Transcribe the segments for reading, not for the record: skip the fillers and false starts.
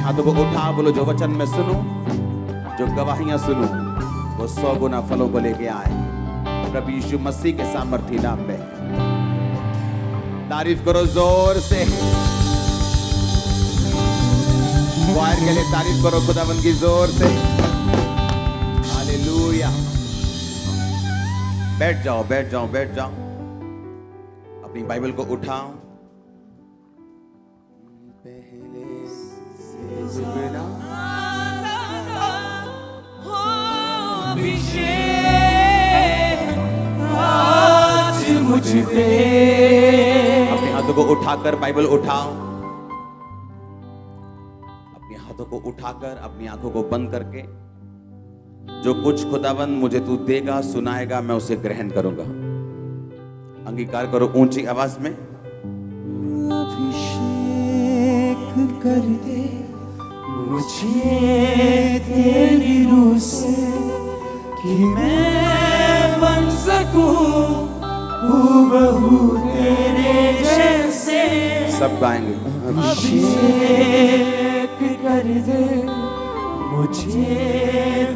हाथों को उठा, बोलो जो वचन मैं सुनूं, जो गवाहियां सुनूं, वो 100 गुना फलों को लेके आए प्रभु यीशु मसीह के सामर्थी नाम में। तारीफ करो जोर से, वायर के लिए तारीफ करो खुदावन की जोर से। हालेलुया। बैठ जाओ, बैठ जाओ, बैठ जाओ। अपनी बाइबल को उठाओ। पहले से जुगना आज मुझ पे। अपने हाथों को उठाकर बाइबल उठाओ। अपने हाथों को उठाकर अपनी आंखों को बंद करके जो कुछ खुदावन मुझे तू देगा, सुनाएगा, मैं उसे ग्रहण करूंगा। अंगीकार करो ऊंची आवाज में। अभिषेक कर दे मुझे तेरी रूह से कि मैं बन सकूं हूबहू तेरे जैसे। सब गाएंगे। अभिषेक कर दे मुझे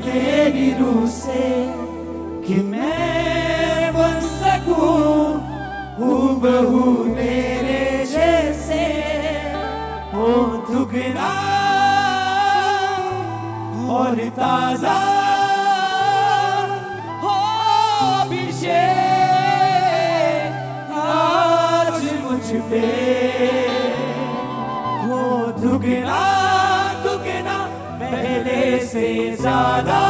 तेरी रूह से कि मैं बन सकूं हूबहू तेरे जैसे। हो दुगना और ताजा हो अभिषेक आज मुझ पे। हो दुगना दुगना पहले से ज्यादा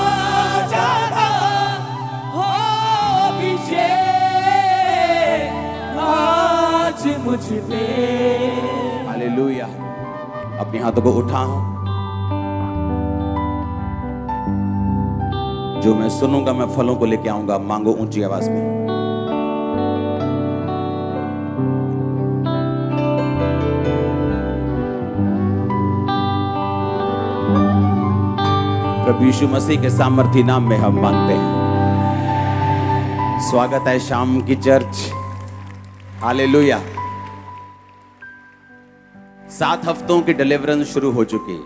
ज्यादा हो अभिषेक आज मुझ पे। हालेलुया। अपने हाथों को उठाओ। जो मैं सुनूंगा मैं फलों को लेके आऊंगा। मांगो ऊंची आवाज में। प्रभु यीशु मसीह के सामर्थी नाम में हम मांगते हैं। स्वागत है शाम की चर्च। हालेलुया। 7 हफ्तों की डिलीवरेंस शुरू हो चुकी।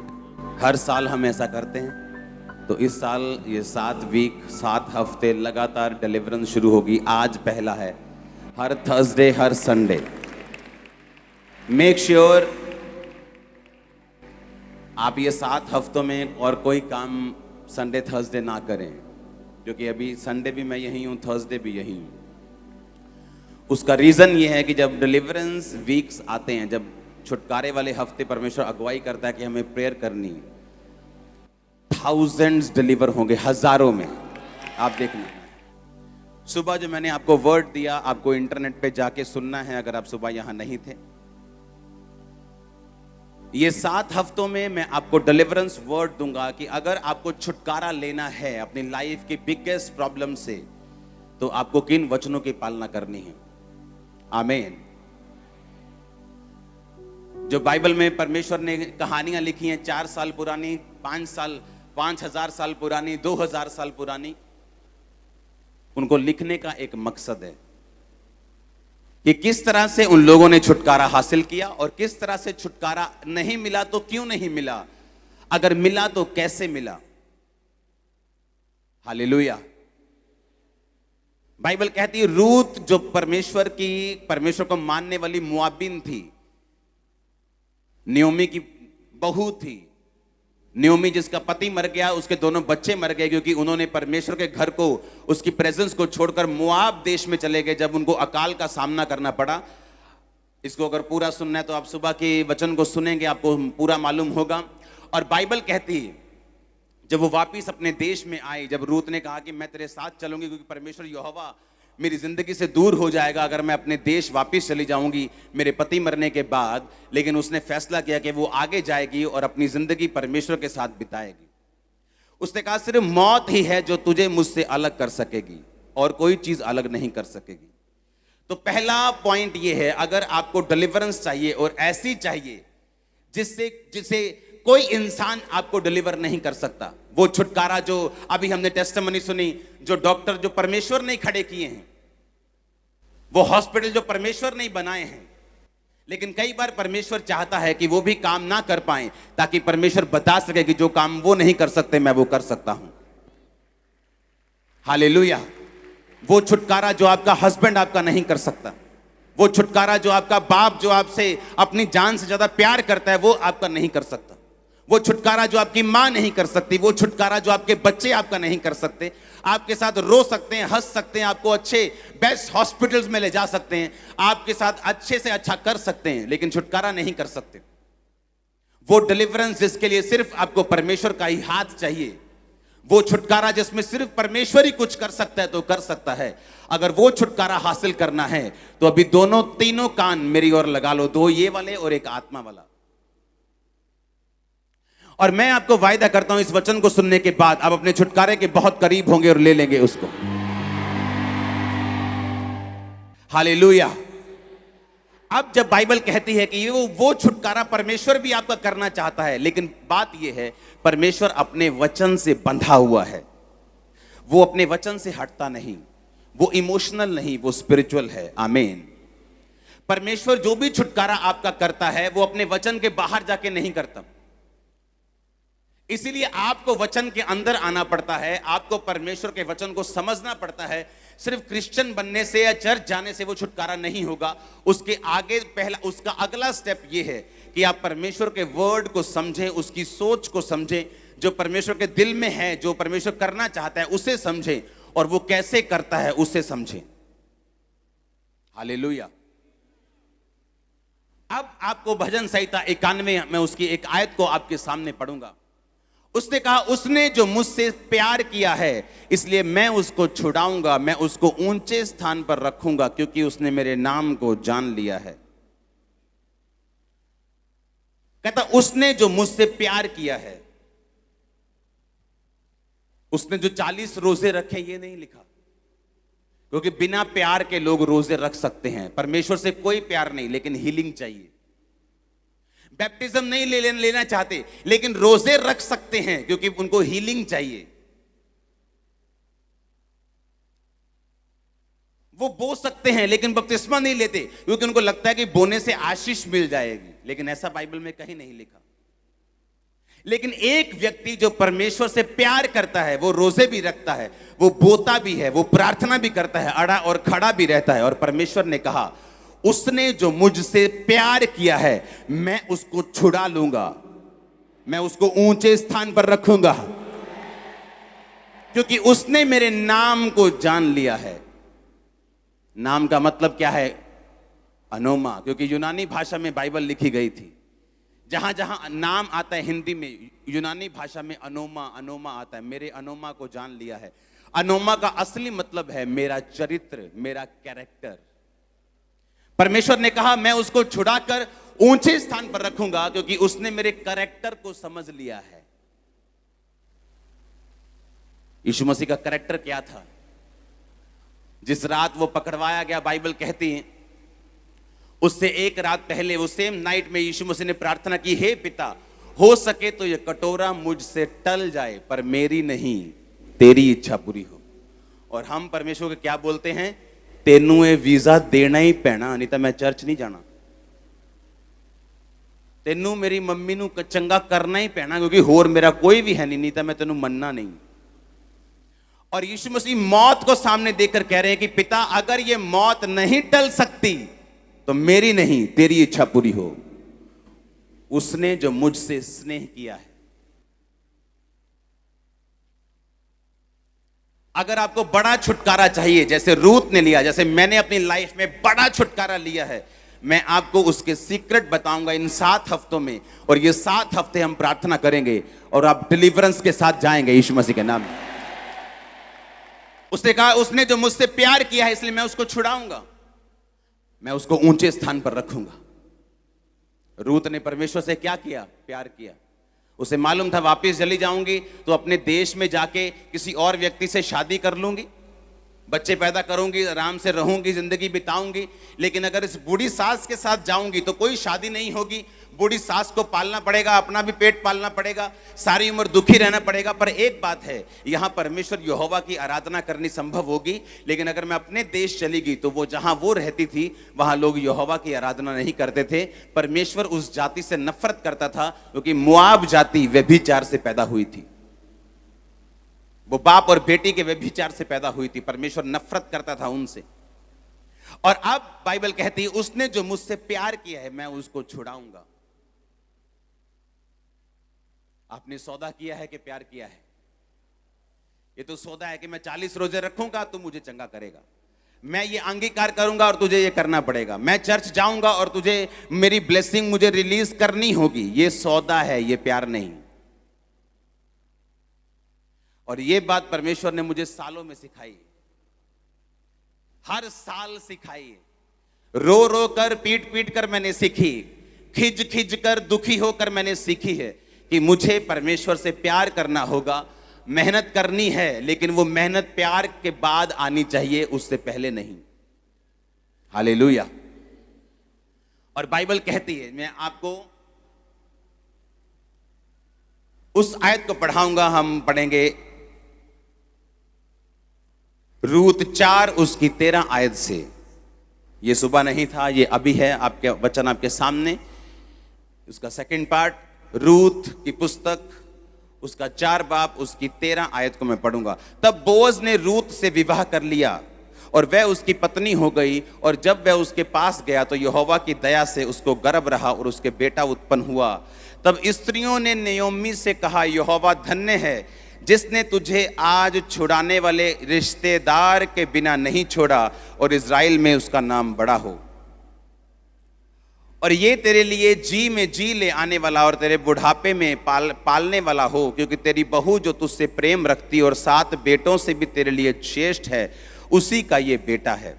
हर साल हम ऐसा करते हैं, तो इस साल ये 7 वीक 7 हफ्ते लगातार डिलीवरेंस शुरू होगी। आज पहला है। हर थर्सडे, हर संडे। मेक श्योर आप ये 7 हफ्तों में और कोई काम संडे थर्सडे ना करें, क्योंकि अभी संडे भी मैं यही हूँ, थर्सडे भी यही हूँ। उसका रीज़न ये है कि जब डिलीवरेंस वीक्स आते हैं, जब छुटकारे वाले हफ्ते परमेश्वर अगुवाई करता है कि हमें प्रेयर करनी, थाउजेंड्स डिलीवर होंगे, हजारों में। आप देखना। सुबह जो मैंने आपको वर्ड दिया, आपको इंटरनेट पे जाके सुनना है अगर आप सुबह यहां नहीं थे। ये 7 हफ्तों में मैं आपको डिलीवरेंस वर्ड दूंगा कि अगर आपको छुटकारा लेना है अपनी लाइफ की बिगेस्ट प्रॉब्लम से, तो आपको किन वचनों की पालना करनी है। आमीन। जो बाइबल में परमेश्वर ने कहानियां लिखी हैं 4 साल पुरानी, 5,000 साल पुरानी, 2,000 साल पुरानी, उनको लिखने का एक मकसद है कि किस तरह से उन लोगों ने छुटकारा हासिल किया और किस तरह से छुटकारा नहीं मिला तो क्यों नहीं मिला, अगर मिला तो कैसे मिला। हालेलुया। बाइबल कहती है रूत जो परमेश्वर को मानने वाली मुआबिन थी, नियोमी की बहू थी। नियोमी जिसका पति मर गया, उसके दोनों बच्चे मर गए क्योंकि उन्होंने परमेश्वर के घर को, उसकी प्रेजेंस को छोड़कर मोआब देश में चले गए जब उनको अकाल का सामना करना पड़ा। इसको अगर पूरा सुनना है तो आप सुबह के वचन को सुनेंगे, आपको पूरा मालूम होगा। और बाइबल कहती है जब वो वापिस अपने देश में आई, जब रूत ने कहा कि मैं तेरे साथ चलूंगी क्योंकि परमेश्वर यहोवा मेरी जिंदगी से दूर हो जाएगा अगर मैं अपने देश वापस चली जाऊंगी मेरे पति मरने के बाद, लेकिन उसने फैसला किया कि वो आगे जाएगी और अपनी जिंदगी परमेश्वर के साथ बिताएगी। उसने कहा सिर्फ मौत ही है जो तुझे मुझसे अलग कर सकेगी और कोई चीज अलग नहीं कर सकेगी। तो पहला पॉइंट ये है, अगर आपको डिलीवरेंस चाहिए और ऐसी चाहिए जिससे कोई इंसान आपको डिलीवर नहीं कर सकता, वो छुटकारा जो अभी हमने टेस्टिमनी सुनी, जो डॉक्टर जो परमेश्वर नहीं खड़े किए हैं, वो हॉस्पिटल जो परमेश्वर नहीं बनाए हैं, लेकिन कई बार परमेश्वर चाहता है कि वो भी काम ना कर पाए, ताकि परमेश्वर बता सके कि जो काम वो नहीं कर सकते मैं वो कर सकता हूं। हालेलुया। वो छुटकारा जो आपका हस्बैंड आपका नहीं कर सकता, वो छुटकारा जो आपका बाप जो आपसे अपनी जान से ज्यादा प्यार करता है वो आपका नहीं कर सकता, वो छुटकारा जो आपकी मां नहीं कर सकती, वो छुटकारा जो आपके बच्चे आपका नहीं कर सकते। आपके साथ रो सकते हैं, हंस सकते हैं, आपको अच्छे बेस्ट हॉस्पिटल्स में ले जा सकते हैं, आपके साथ अच्छे से अच्छा कर सकते हैं, लेकिन छुटकारा नहीं कर सकते। वो डिलीवरेंस जिसके लिए सिर्फ आपको परमेश्वर का ही हाथ चाहिए, वो छुटकारा जिसमें सिर्फ परमेश्वर ही कुछ कर सकता है तो कर सकता है। अगर वो छुटकारा हासिल करना है तो अभी दोनों तीनों कान मेरी ओर लगा लो, दो ये वाले और एक आत्मा वाला। और मैं आपको वायदा करता हूं इस वचन को सुनने के बाद आप अपने छुटकारे के बहुत करीब होंगे और ले लेंगे उसको। हालेलुया। अब जब बाइबल कहती है कि वो छुटकारा परमेश्वर भी आपका करना चाहता है, लेकिन बात यह है परमेश्वर अपने वचन से बंधा हुआ है, वो अपने वचन से हटता नहीं, वो इमोशनल नहीं, वो स्पिरिचुअल है। आमीन। परमेश्वर जो भी छुटकारा आपका करता है वो अपने वचन के बाहर जाके नहीं करता, इसीलिए आपको वचन के अंदर आना पड़ता है, आपको परमेश्वर के वचन को समझना पड़ता है। सिर्फ क्रिश्चियन बनने से या चर्च जाने से वो छुटकारा नहीं होगा, उसके आगे उसका अगला स्टेप ये है कि आप परमेश्वर के वर्ड को समझें, उसकी सोच को समझें, जो परमेश्वर के दिल में है, जो परमेश्वर करना चाहता है उसे समझें, और वो कैसे करता है उसे समझें। हालेलुया। अब आपको भजन संहिता 91 में उसकी एक आयत को आपके सामने पढ़ूंगा। उसने कहा, उसने जो मुझसे प्यार किया है इसलिए मैं उसको छुड़ाऊंगा, मैं उसको ऊंचे स्थान पर रखूंगा, क्योंकि उसने मेरे नाम को जान लिया है। कहता उसने जो मुझसे प्यार किया है, उसने जो 40 रोजे रखे ये नहीं लिखा, क्योंकि बिना प्यार के लोग रोजे रख सकते हैं। परमेश्वर से कोई प्यार नहीं, लेकिन हीलिंग चाहिए। बैप्टिज्म नहीं लेना चाहते, लेकिन रोजे रख सकते हैं क्योंकि उनको हीलिंग चाहिए। वो बो सकते हैं लेकिन बपतिस्मा नहीं लेते क्योंकि उनको लगता है कि बोने से आशीष मिल जाएगी, लेकिन ऐसा बाइबल में कहीं नहीं लिखा। लेकिन एक व्यक्ति जो परमेश्वर से प्यार करता है वो रोजे भी रखता है, वो बोता भी है, वो प्रार्थना भी करता है, अड़ा और खड़ा भी रहता है। और परमेश्वर ने कहा, उसने जो मुझसे प्यार किया है मैं उसको छुड़ा लूंगा, मैं उसको ऊंचे स्थान पर रखूंगा, क्योंकि उसने मेरे नाम को जान लिया है। नाम का मतलब क्या है? अनोमा, क्योंकि यूनानी भाषा में बाइबल लिखी गई थी। जहां जहां नाम आता है हिंदी में, यूनानी भाषा में अनोमा अनोमा आता है। मेरे अनोमा को जान लिया है। अनोमा का असली मतलब है मेरा चरित्र, मेरा कैरेक्टर। परमेश्वर ने कहा मैं उसको छुड़ाकर ऊंचे स्थान पर रखूंगा क्योंकि उसने मेरे कैरेक्टर को समझ लिया है। यीशु मसीह का कैरेक्टर क्या था? जिस रात वो पकड़वाया गया, बाइबल कहती है उससे एक रात पहले, वो सेम नाइट में यीशु मसीह ने प्रार्थना की, हे पिता, हो सके तो ये कटोरा मुझसे टल जाए, पर मेरी नहीं तेरी इच्छा पूरी हो। और हम परमेश्वर को क्या बोलते हैं? तेनू ये वीजा देना ही पैना, नहीं तो मैं चर्च नहीं जाना। तेनू मेरी मम्मी नू चंगा करना ही पैना, क्योंकि होर मेरा कोई भी है नहीं तो मैं तेनू मनना नहीं। और यीशु मसीह मौत को सामने देखकर कह रहे हैं कि पिता, अगर ये मौत नहीं टल सकती तो मेरी नहीं तेरी इच्छा पूरी हो। उसने जो मुझसे स्नेह किया है। अगर आपको बड़ा छुटकारा चाहिए, जैसे रूत ने लिया, जैसे मैंने अपनी लाइफ में बड़ा छुटकारा लिया है, मैं आपको उसके सीक्रेट बताऊंगा इन 7 हफ्तों में। और ये 7 हफ्ते हम प्रार्थना करेंगे और आप डिलीवरेंस के साथ जाएंगे यीशु मसीह के नाम में। उसने कहा उसने जो मुझसे प्यार किया है इसलिए मैं उसको छुड़ाऊंगा, मैं उसको ऊंचे स्थान पर रखूंगा। रूत ने परमेश्वर से क्या किया? प्यार किया। उसे मालूम था वापस चली जाऊंगी तो अपने देश में जाके किसी और व्यक्ति से शादी कर लूंगी, बच्चे पैदा करूंगी, आराम से रहूंगी, जिंदगी बिताऊंगी। लेकिन अगर इस बूढ़ी सास के साथ जाऊंगी तो कोई शादी नहीं होगी, बूढ़ी सास को पालना पड़ेगा, अपना भी पेट पालना पड़ेगा, सारी उम्र दुखी रहना पड़ेगा। पर एक बात है, यहां परमेश्वर यहोवा की आराधना करनी संभव होगी। लेकिन अगर मैं अपने देश चली गई तो वो जहां वो रहती थी वहां लोग यहोवा की आराधना नहीं करते थे। परमेश्वर उस जाति से नफरत करता था क्योंकि मोआब जाति व्यभिचार से पैदा हुई थी। वो बाप और बेटी के व्यभिचार से पैदा हुई थी। परमेश्वर नफरत करता था उनसे। और अब बाइबल कहती है उसने जो मुझसे प्यार किया है मैं उसको छुड़ाऊंगा। आपने सौदा किया है कि प्यार किया है? ये तो सौदा है कि मैं 40 रोजे रखूंगा तो मुझे चंगा करेगा, मैं ये अंगीकार करूंगा और तुझे ये करना पड़ेगा, मैं चर्च जाऊंगा और तुझे मेरी ब्लेसिंग मुझे रिलीज करनी होगी। ये सौदा है, ये प्यार नहीं। और ये बात परमेश्वर ने मुझे सालों में सिखाई, हर साल सिखाई। रो रो कर, पीट पीट कर मैंने सीखी, खिज खिज कर, दुखी होकर मैंने सीखी है कि मुझे परमेश्वर से प्यार करना होगा, मेहनत करनी है, लेकिन वो मेहनत प्यार के बाद आनी चाहिए, उससे पहले नहीं। हालेलुया। और बाइबल कहती है, मैं आपको उस आयत को पढ़ाऊंगा। हम पढ़ेंगे रूत 4 उसकी 13 आयत से। ये सुबह नहीं था, ये अभी है, आपके वचन आपके सामने। उसका सेकंड पार्ट, रूत की पुस्तक, उसका 4 बाब उसकी 13 आयत को मैं पढ़ूंगा। तब बोअज ने रूत से विवाह कर लिया और वह उसकी पत्नी हो गई। और जब वह उसके पास गया तो यहोवा की दया से उसको गर्भ रहा और उसके बेटा उत्पन्न हुआ। तब स्त्रियों ने नयोमी से कहा, यहोवा धन्य है जिसने तुझे आज छुड़ाने वाले रिश्तेदार के बिना नहीं छोड़ा और इज़राइल में उसका नाम बड़ा हो। और ये तेरे लिए जी में जी ले आने वाला और तेरे बुढ़ापे में पालने वाला हो, क्योंकि तेरी बहू जो तुझसे प्रेम रखती और 7 बेटों से भी तेरे लिए श्रेष्ठ है, उसी का ये बेटा है।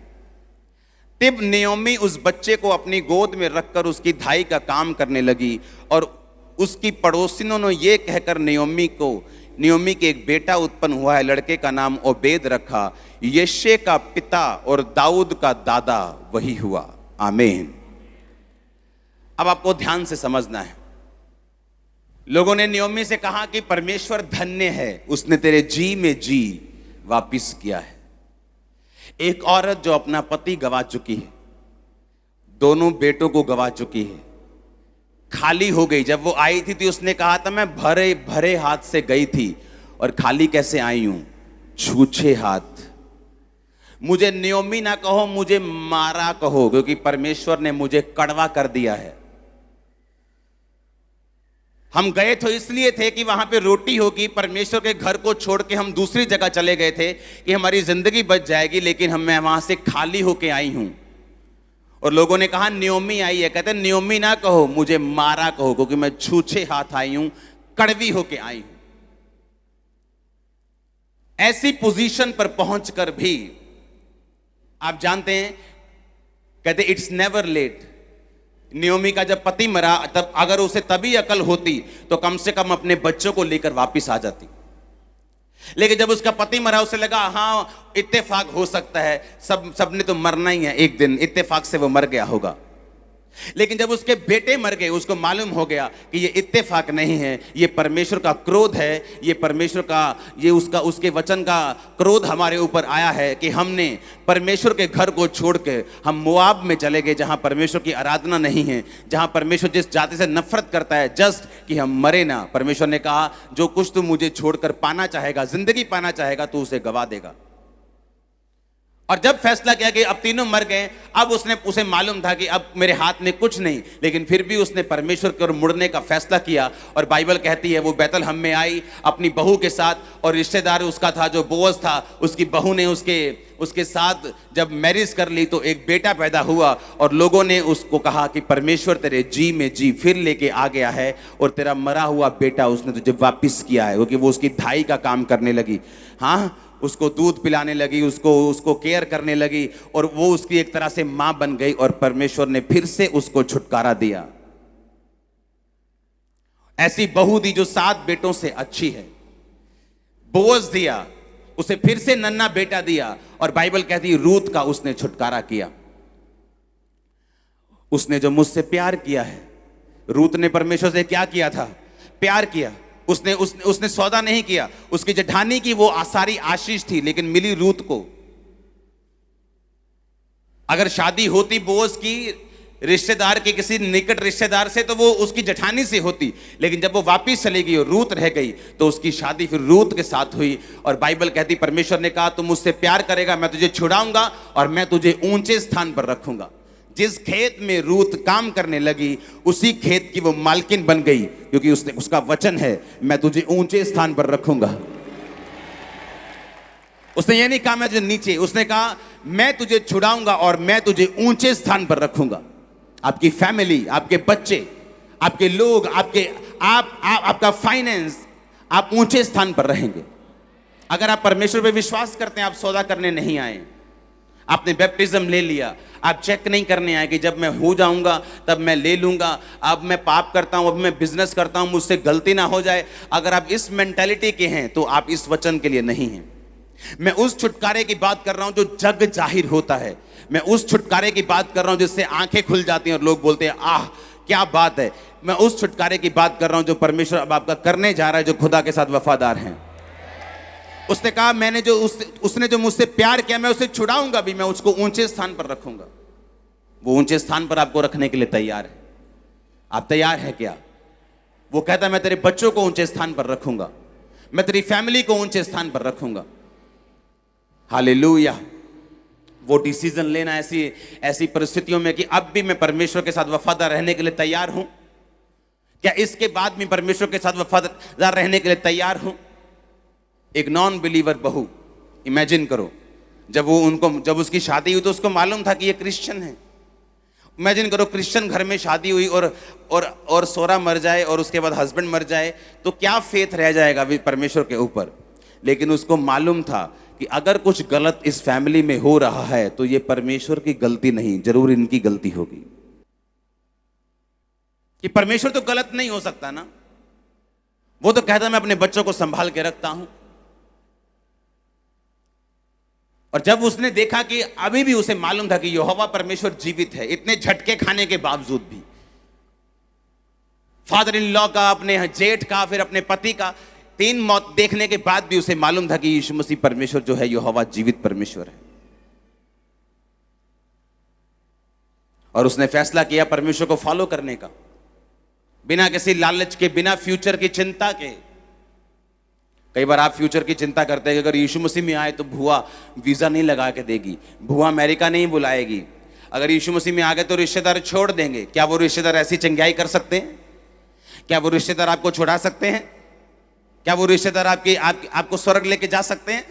तब नयोमी उस बच्चे को अपनी गोद में रखकर उसकी धाई का काम करने लगी। और उसकी पड़ोसिनों ने ये कहकर नयोमी के एक बेटा उत्पन्न हुआ है, लड़के का नाम ओबेद रखा। यिशै का पिता और दाऊद का दादा वही हुआ। आमीन। अब आपको ध्यान से समझना है। लोगों ने नयोमी से कहा कि परमेश्वर धन्य है, उसने तेरे जी में जी वापिस किया है। एक औरत जो अपना पति गवा चुकी है, दोनों बेटों को गवा चुकी है, खाली हो गई। जब वो आई थी उसने कहा था मैं भरे भरे हाथ से गई थी और खाली कैसे आई हूं, छूछे हाथ। मुझे नयोमी ना कहो, मुझे मारा कहो, क्योंकि परमेश्वर ने मुझे कड़वा कर दिया है। हम गए तो इसलिए थे कि वहां पे रोटी होगी। परमेश्वर के घर को छोड़ के हम दूसरी जगह चले गए थे कि हमारी जिंदगी बच जाएगी, लेकिन मैं वहां से खाली होके आई हूं। और लोगों ने कहा नयोमी आई है, कहते नयोमी ना कहो, मुझे मारा कहो, क्योंकि मैं छूछे हाथ आई हूं, कड़वी होके आई हूं। ऐसी पोजीशन पर पहुंचकर भी आप जानते हैं, कहते इट्स नेवर लेट। नयोमी का जब पति मरा, तब अगर उसे तभी अकल होती तो कम से कम अपने बच्चों को लेकर वापस आ जाती। लेकिन जब उसका पति मरा, उसे लगा हाँ इत्तेफाक हो सकता है, सबने तो मरना ही है एक दिन, इत्तेफाक से वो मर गया होगा। लेकिन जब उसके बेटे मर गए, उसको मालूम हो गया कि ये इत्तेफाक नहीं है, ये परमेश्वर का क्रोध है, ये परमेश्वर का, ये उसके वचन का क्रोध हमारे ऊपर आया है कि हमने परमेश्वर के घर को छोड़ के हम मोआब में चले गए, जहां परमेश्वर की आराधना नहीं है, जहां परमेश्वर जिस जाति से नफरत करता है, जस्ट कि हम मरे ना। परमेश्वर ने कहा जो कुछ तू मुझे छोड़कर पाना चाहेगा, जिंदगी पाना चाहेगा, तू उसे गवा देगा। और जब फैसला किया कि अब तीनों मर गए, अब उसे मालूम था कि अब मेरे हाथ में कुछ नहीं, लेकिन फिर भी उसने परमेश्वर की ओर मुड़ने का फैसला किया। और बाइबल कहती है वो बैतलहम में आई अपनी बहू के साथ, और रिश्तेदार उसका था जो बोअज था, उसकी बहू ने उसके साथ जब मैरिज कर ली तो एक बेटा पैदा हुआ। और लोगों ने उसको कहा कि परमेश्वर तेरे जी में जी फिर लेके आ गया है और तेरा मरा हुआ बेटा उसने तुझे वापिस किया है, क्योंकि वो उसकी धाई का काम करने लगी। हाँ, उसको दूध पिलाने लगी, उसको केयर करने लगी, और वो उसकी एक तरह से मां बन गई। और परमेश्वर ने फिर से उसको छुटकारा दिया। ऐसी बहू दी जो 7 बेटों से अच्छी है। बोअज दिया उसे फिर से नन्हा बेटा दिया, और बाइबल कहती है रूत का उसने छुटकारा किया। उसने जो मुझसे प्यार किया है, रूत ने परमेश्वर से क्या किया था? प्यार किया। उसने सौदा नहीं किया। उसकी जेठानी की वो सारी आशीष थी, लेकिन मिली रूत को। अगर शादी होती बोअज की रिश्तेदार के किसी निकट रिश्तेदार से, तो वो उसकी जेठानी से होती, लेकिन जब वो वापिस चली गई और रूत रह गई, तो उसकी शादी फिर रूत के साथ हुई। और बाइबल कहती परमेश्वर ने कहा, तुम मुझसे प्यार करेगा, मैं तुझे छुड़ाऊंगा और मैं तुझे ऊंचे स्थान पर रखूंगा। जिस खेत में रूत काम करने लगी, उसी खेत की वो मालकिन बन गई, क्योंकि उसका वचन है, मैं तुझे ऊंचे स्थान पर रखूंगा। उसने ये नहीं कहा मैं तुझे नीचे, उसने कहा मैं तुझे छुड़ाऊंगा और मैं तुझे ऊंचे स्थान पर रखूंगा। आपकी फैमिली, आपके बच्चे, आपके लोग, आपका फाइनेंस, आप ऊंचे स्थान पर रहेंगे। अगर आप परमेश्वर पे विश्वास करते हैं, आप सौदा करने नहीं आए। आपने बैप्टिज्म ले लिया, आप चेक नहीं करने आए कि जब मैं हो जाऊंगा तब मैं ले लूंगा, अब मैं पाप करता हूं, अब मैं बिजनेस करता हूं, मुझसे गलती ना हो जाए। अगर आप इस मेंटालिटी के हैं, तो आप इस वचन के लिए नहीं हैं। मैं उस छुटकारे की बात कर रहा हूं जो जग जाहिर होता है। मैं उस छुटकारे की बात कर रहा हूं जिससे आंखें खुल जाती हैं और लोग बोलते हैं आह क्या बात है। मैं उस छुटकारे की बात कर रहा हूं जो परमेश्वर अब आपका करने जा रहा है, जो खुदा के साथ वफादार हैं। उसने कहा उसने जो मुझसे प्यार किया, मैं उसे छुड़ाऊंगा भी, मैं उसको ऊंचे स्थान पर रखूंगा। वो ऊंचे स्थान पर आपको रखने के लिए तैयार है। आप तैयार हैं क्या? वो कहता है मैं तेरे बच्चों को ऊंचे स्थान पर रखूंगा, मैं तेरी फैमिली को ऊंचे स्थान पर रखूंगा। हालेलुया। वो डिसीजन लेना ऐसी परिस्थितियों में कि अब भी मैं परमेश्वर के साथ वफादार रहने के लिए तैयार हूं। क्या इसके बाद भी परमेश्वर के साथ वफादार रहने के लिए तैयार हूं? एक नॉन बिलीवर बहू, इमेजिन करो, जब उसकी शादी हुई तो उसको मालूम था कि ये क्रिश्चियन है। इमेजिन करो क्रिश्चियन घर में शादी हुई और सोरा मर जाए और उसके बाद हस्बैंड मर जाए, तो क्या फेथ रह जाएगा परमेश्वर के ऊपर। लेकिन उसको मालूम था कि अगर कुछ गलत इस फैमिली में हो रहा है तो ये परमेश्वर की गलती नहीं, जरूर इनकी गलती होगी। कि परमेश्वर तो गलत नहीं हो सकता ना। वो तो कहता मैं अपने बच्चों को संभाल के रखता हूं। और जब उसने देखा कि अभी भी उसे मालूम था कि यहोवा परमेश्वर जीवित है, इतने झटके खाने के बावजूद भी, फादर इन लॉ का, अपने जेठ का, फिर अपने पति का 3 मौत देखने के बाद भी उसे मालूम था कि यीशु मसीह परमेश्वर जो है यहोवा जीवित परमेश्वर है। और उसने फैसला किया परमेश्वर को फॉलो करने का, बिना किसी लालच के, बिना फ्यूचर की चिंता के। कई बार आप फ्यूचर की चिंता करते हैं कि अगर यीशु मसीह में आए तो भुआ वीजा नहीं लगा के देगी, भुआ अमेरिका नहीं बुलाएगी, अगर यीशु मसीह में आ गए तो रिश्तेदार छोड़ देंगे। क्या वो रिश्तेदार ऐसी चंगाई कर सकते हैं? क्या वो रिश्तेदार आपको छुड़ा सकते हैं? क्या वो रिश्तेदार आपको स्वर्ग लेके जा सकते हैं?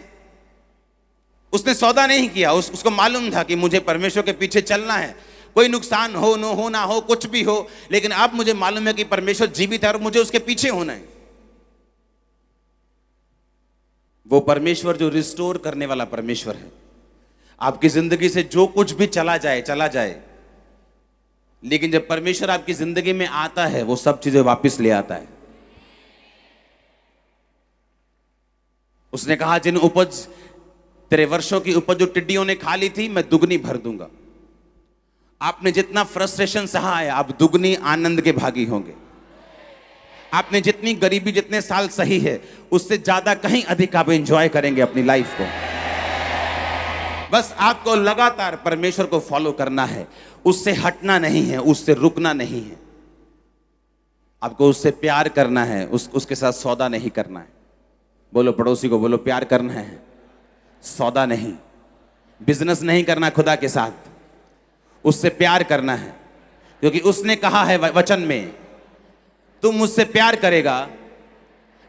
उसने सौदा नहीं किया। उसको मालूम था कि मुझे परमेश्वर के पीछे चलना है, कोई नुकसान हो ना हो, कुछ भी हो, लेकिन अब मुझे मालूम है कि परमेश्वर जीवित है और मुझे उसके पीछे होना है। वो परमेश्वर जो रिस्टोर करने वाला परमेश्वर है। आपकी जिंदगी से जो कुछ भी चला जाए, लेकिन जब परमेश्वर आपकी जिंदगी में आता है, वो सब चीजें वापस ले आता है। उसने कहा जिन उपज, तेरे वर्षों की उपज जो टिड्डियों ने खा ली थी, मैं दुगनी भर दूंगा। आपने जितना फ्रस्ट्रेशन सहा है, आप दुगनी आनंद के भागी होंगे। आपने जितनी गरीबी, जितने साल सही है, उससे ज्यादा कहीं अधिक आप एंजॉय करेंगे अपनी लाइफ को। बस आपको लगातार परमेश्वर को फॉलो करना है, उससे हटना नहीं है, उससे रुकना नहीं है। आपको उससे प्यार करना है, उसके साथ सौदा नहीं करना है। बोलो पड़ोसी को, बोलो प्यार करना है, सौदा नहीं। बिजनेस नहीं करना खुदा के साथ, उससे प्यार करना है। क्योंकि उसने कहा है वचन में, तू मुझसे प्यार करेगा,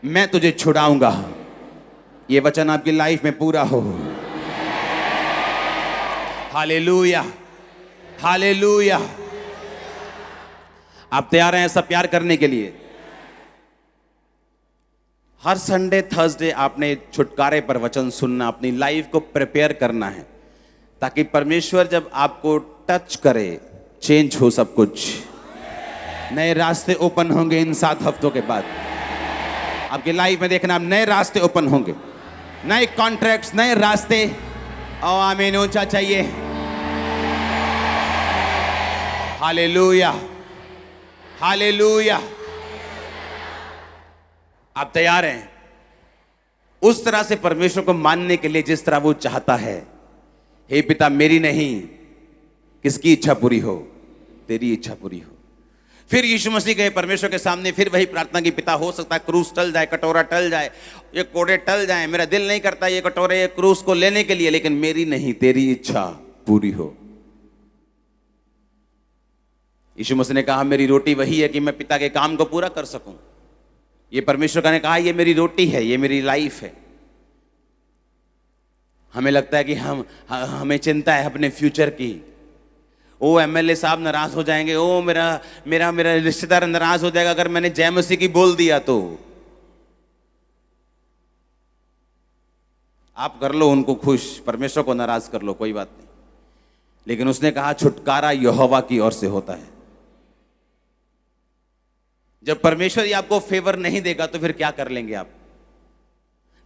मैं तुझे छुड़ाऊंगा। ये वचन आपकी लाइफ में पूरा हो। Hallelujah, hallelujah. आप तैयार हैं ऐसा प्यार करने के लिए? हर संडे थर्सडे आपने छुटकारे पर वचन सुनना, अपनी लाइफ को प्रिपेयर करना है, ताकि परमेश्वर जब आपको टच करे, चेंज हो सब कुछ। नए रास्ते ओपन होंगे इन 7 हफ्तों के बाद। आपकी लाइफ में देखना, नए रास्ते ओपन होंगे, नए कॉन्ट्रैक्ट्स, नए रास्ते। और आमीन ऊंचा चाहिए। Hallelujah, hallelujah. आप तैयार हैं उस तरह से परमेश्वर को मानने के लिए जिस तरह वो चाहता है? हे पिता, मेरी नहीं, किसकी इच्छा पूरी हो? तेरी इच्छा पूरी हो। फिर यीशु मसीह गए परमेश्वर के सामने, फिर वही प्रार्थना की, पिता हो सकता है क्रूस टल जाए, कटोरा टल जाए, ये कोड़े टल जाए, मेरा दिल नहीं करता ये कटोरे ये क्रूस को लेने के लिए, लेकिन मेरी नहीं, तेरी इच्छा पूरी हो। यीशु मसीह ने कहा मेरी रोटी वही है कि मैं पिता के काम को पूरा कर सकूं। ये परमेश्वर का ने कहा ये मेरी रोटी है, ये मेरी लाइफ है। हमें लगता है कि हमें चिंता है अपने फ्यूचर की। ओ एमएलए साहब नाराज हो जाएंगे, ओ मेरा मेरा मेरा रिश्तेदार नाराज हो जाएगा अगर मैंने जय मसीह की बोल दिया तो। आप कर लो उनको खुश, परमेश्वर को नाराज कर लो, कोई बात नहीं। लेकिन उसने कहा छुटकारा यहोवा की ओर से होता है। जब परमेश्वर ही आपको फेवर नहीं देगा तो फिर क्या कर लेंगे आप?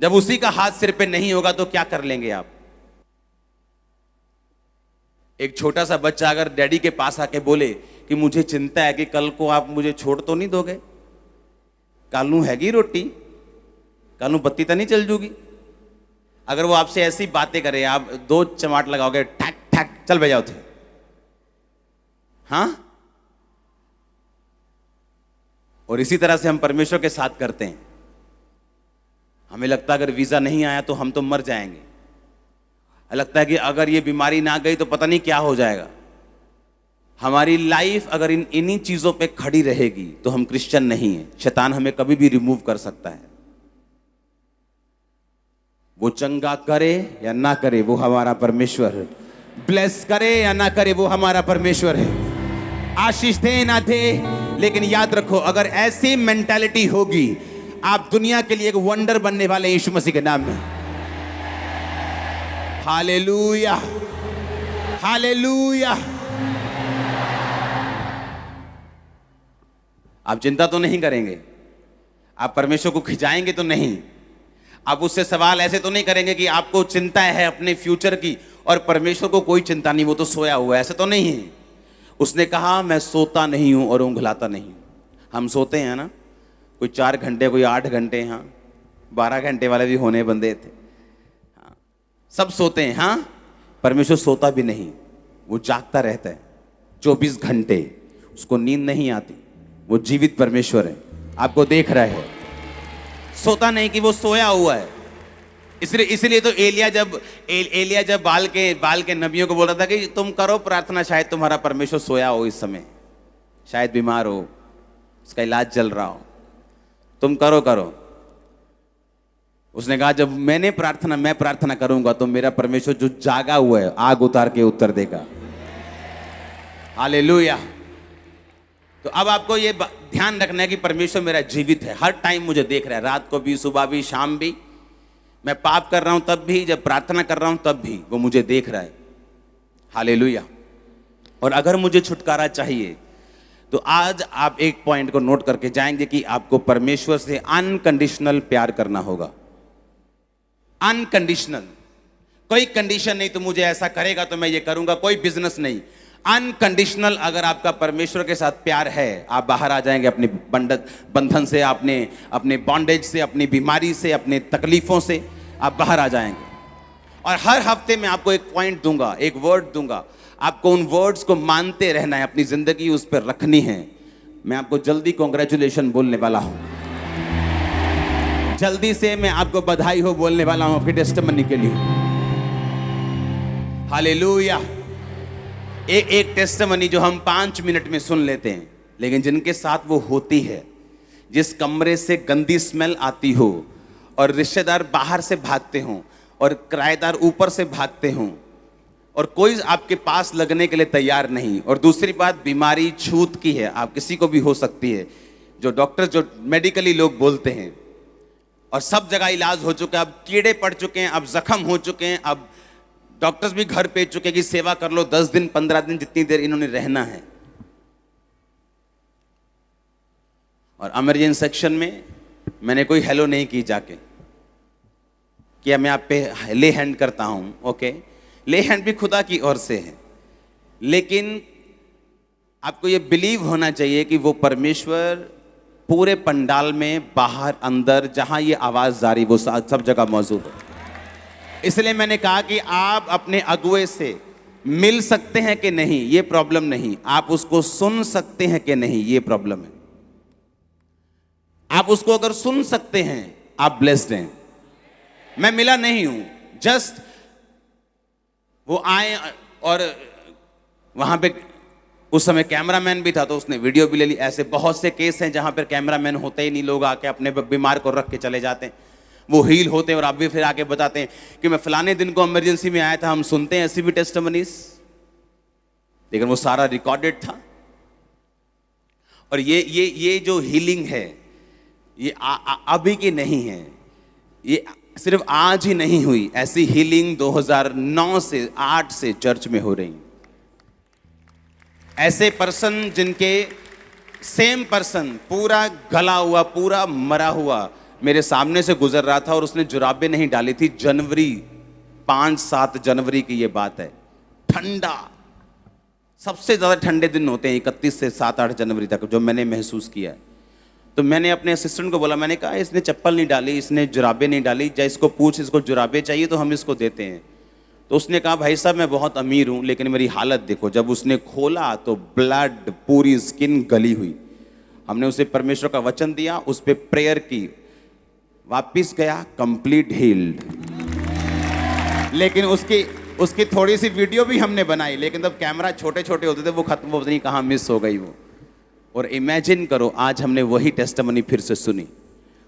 जब उसी का हाथ सिर पे नहीं होगा तो क्या कर लेंगे आप? एक छोटा सा बच्चा अगर डैडी के पास आके बोले कि मुझे चिंता है कि कल को आप मुझे छोड़ तो नहीं दोगे, कालू हैगी रोटी, कालू बत्ती तो नहीं चल जूगी। अगर वो आपसे ऐसी बातें करे, आप 2 चमाट लगाओगे, ठक ठक चल बह जाओ थे। हाँ, और इसी तरह से हम परमेश्वर के साथ करते हैं। हमें लगता है अगर वीजा नहीं आया तो हम तो मर जाएंगे। लगता है कि अगर ये बीमारी ना गई तो पता नहीं क्या हो जाएगा। हमारी लाइफ अगर इन्हीं चीजों पे खड़ी रहेगी तो हम क्रिश्चियन नहीं है। शैतान हमें कभी भी रिमूव कर सकता है। वो चंगा करे या ना करे वो हमारा परमेश्वर है, ब्लेस करे या ना करे वो हमारा परमेश्वर है, आशीष दे ना दे। लेकिन याद रखो, अगर ऐसी मेंटालिटी होगी आप दुनिया के लिए एक वंडर बनने वाले हैं यीशु मसीह के नाम में। Hallelujah, hallelujah. आप चिंता तो नहीं करेंगे, आप परमेश्वर को खिंचाएंगे तो नहीं, आप उससे सवाल ऐसे तो नहीं करेंगे कि आपको चिंता है अपने फ्यूचर की और परमेश्वर को कोई चिंता नहीं, वो तो सोया हुआ है, ऐसे तो नहीं है। उसने कहा मैं सोता नहीं हूं और ऊँघलाता नहीं हूं। हम सोते हैं ना, कोई 4 घंटे, कोई 8 घंटे, हाँ 12 घंटे वाले भी होने बंदे थे, हाँ सब सोते हैं। हाँ, परमेश्वर सोता भी नहीं, वो जागता रहता है 24 घंटे, उसको नींद नहीं आती। वो जीवित परमेश्वर है, आपको देख रहा है, सोता नहीं कि वो सोया हुआ है। इसलिए तो एलिया जब बाल के नबियों को बोल रहा था कि तुम करो प्रार्थना, शायद तुम्हारा परमेश्वर सोया हो इस समय, शायद बीमार हो, उसका इलाज चल रहा हो, तुम करो। उसने कहा जब मैं प्रार्थना करूंगा तो मेरा परमेश्वर जो जागा हुआ है आग उतार के उत्तर देगा। हालेलुया। तो अब आपको ये ध्यान रखना है कि परमेश्वर मेरा जीवित है, हर टाइम मुझे देख रहा है, रात को भी, सुबह भी, शाम भी। मैं पाप कर रहा हूं तब भी, जब प्रार्थना कर रहा हूं तब भी वो मुझे देख रहा है। हालेलुया। और अगर मुझे छुटकारा चाहिए तो आज आप एक पॉइंट को नोट करके जाएंगे कि आपको परमेश्वर से अनकंडीशनल प्यार करना होगा। अनकंडीशनल, कोई कंडीशन नहीं तो मुझे ऐसा करेगा तो मैं ये करूंगा, कोई बिजनेस नहीं। अनकंडीशनल अगर आपका परमेश्वर के साथ प्यार है, आप बाहर आ जाएंगे अपने बंधन से, अपने बॉन्डेज से, अपनी बीमारी से, अपने तकलीफों से आप बाहर आ जाएंगे। और हर हफ्ते में आपको एक पॉइंट दूंगा, एक वर्ड दूंगा, आपको उन वर्ड्स को मानते रहना है, अपनी जिंदगी उस पर रखनी है। मैं आपको जल्दी कॉन्ग्रेचुलेशन बोलने वाला हूं, जल्दी से मैं आपको बधाई हो बोलने वाला हूं आपकी टेस्टिमनी के लिए। हालेलुया। एक टेस्टिमनी जो हम 5 मिनट में सुन लेते हैं, लेकिन जिनके साथ वो होती है, जिस कमरे से गंदी स्मेल आती हो और रिश्तेदार बाहर से भागते हों और किराएदार ऊपर से भागते हों और कोई आपके पास लगने के लिए तैयार नहीं, और दूसरी बात बीमारी छूत की है, आप किसी को भी हो सकती है, जो डॉक्टर जो मेडिकली लोग बोलते हैं, और सब जगह इलाज हो चुका है, अब कीड़े पड़ चुके हैं, अब जख्म हो चुके हैं, अब डॉक्टर्स भी घर भेज चुके हैं कि सेवा कर लो 10 दिन 15 दिन जितनी देर इन्होंने रहना है। और इमरजेंसी सेक्शन में मैंने कोई हेलो नहीं की जाके, कि मैं आप पे ले हैंड करता हूं, ओके, ले हैंड भी खुदा की ओर से है, लेकिन आपको ये बिलीव होना चाहिए कि वो परमेश्वर पूरे पंडाल में, बाहर अंदर, जहां ये आवाज जारी वो सब जगह मौजूद है। इसलिए मैंने कहा कि आप अपने अगुए से मिल सकते हैं कि नहीं, ये प्रॉब्लम नहीं, आप उसको सुन सकते हैं कि नहीं, ये प्रॉब्लम है। आप उसको अगर सुन सकते हैं, आप ब्लेस्ड हैं। मैं मिला नहीं हूं, जस्ट वो आए और वहां पे उस समय कैमरामैन भी था तो उसने वीडियो भी ले ली। ऐसे बहुत से केस हैं जहां पर कैमरामैन होते ही नहीं, लोग आके अपने बीमार को रख के चले जाते हैं, वो हील होते हैं और आप भी फिर आके बताते हैं कि मैं फलाने दिन को इमरजेंसी में आया था। हम सुनते हैं ऐसी भी टेस्टिमनीज, लेकिन वो सारा रिकॉर्डेड था। और ये जो हीलिंग है ये अभी की नहीं है, ये सिर्फ आज ही नहीं हुई, ऐसी हीलिंग 2009 से 8 से चर्च में हो रही। ऐसे पर्सन जिनके सेम पर्सन पूरा गला हुआ, पूरा मरा हुआ मेरे सामने से गुजर रहा था और उसने जुराबें नहीं डाली थी। जनवरी 5-7 जनवरी की ये बात है, ठंडा, सबसे ज्यादा ठंडे दिन होते हैं 31 से 7-8 जनवरी तक, जो मैंने महसूस किया है। तो मैंने अपने असिस्टेंट को बोला, मैंने कहा इसने चप्पल नहीं डाली, इसने जुराबें नहीं डाली, जा इसको पूछ, इसको जुराबें चाहिए तो हम इसको देते हैं। तो उसने कहा भाई साहब मैं बहुत अमीर हूं लेकिन मेरी हालत देखो। जब उसने खोला तो ब्लड, पूरी स्किन गली हुई। हमने उसे परमेश्वर का वचन दिया, उस पर प्रेयर की, वापिस गया कंप्लीट हील्ड। लेकिन उसकी थोड़ी सी वीडियो भी हमने बनाई, लेकिन तब कैमरा छोटे छोटे होते थे, वो खत्म, वो नहीं कहां मिस हो गई वो। और इमेजिन करो आज हमने वही टेस्टिमनी फिर से सुनी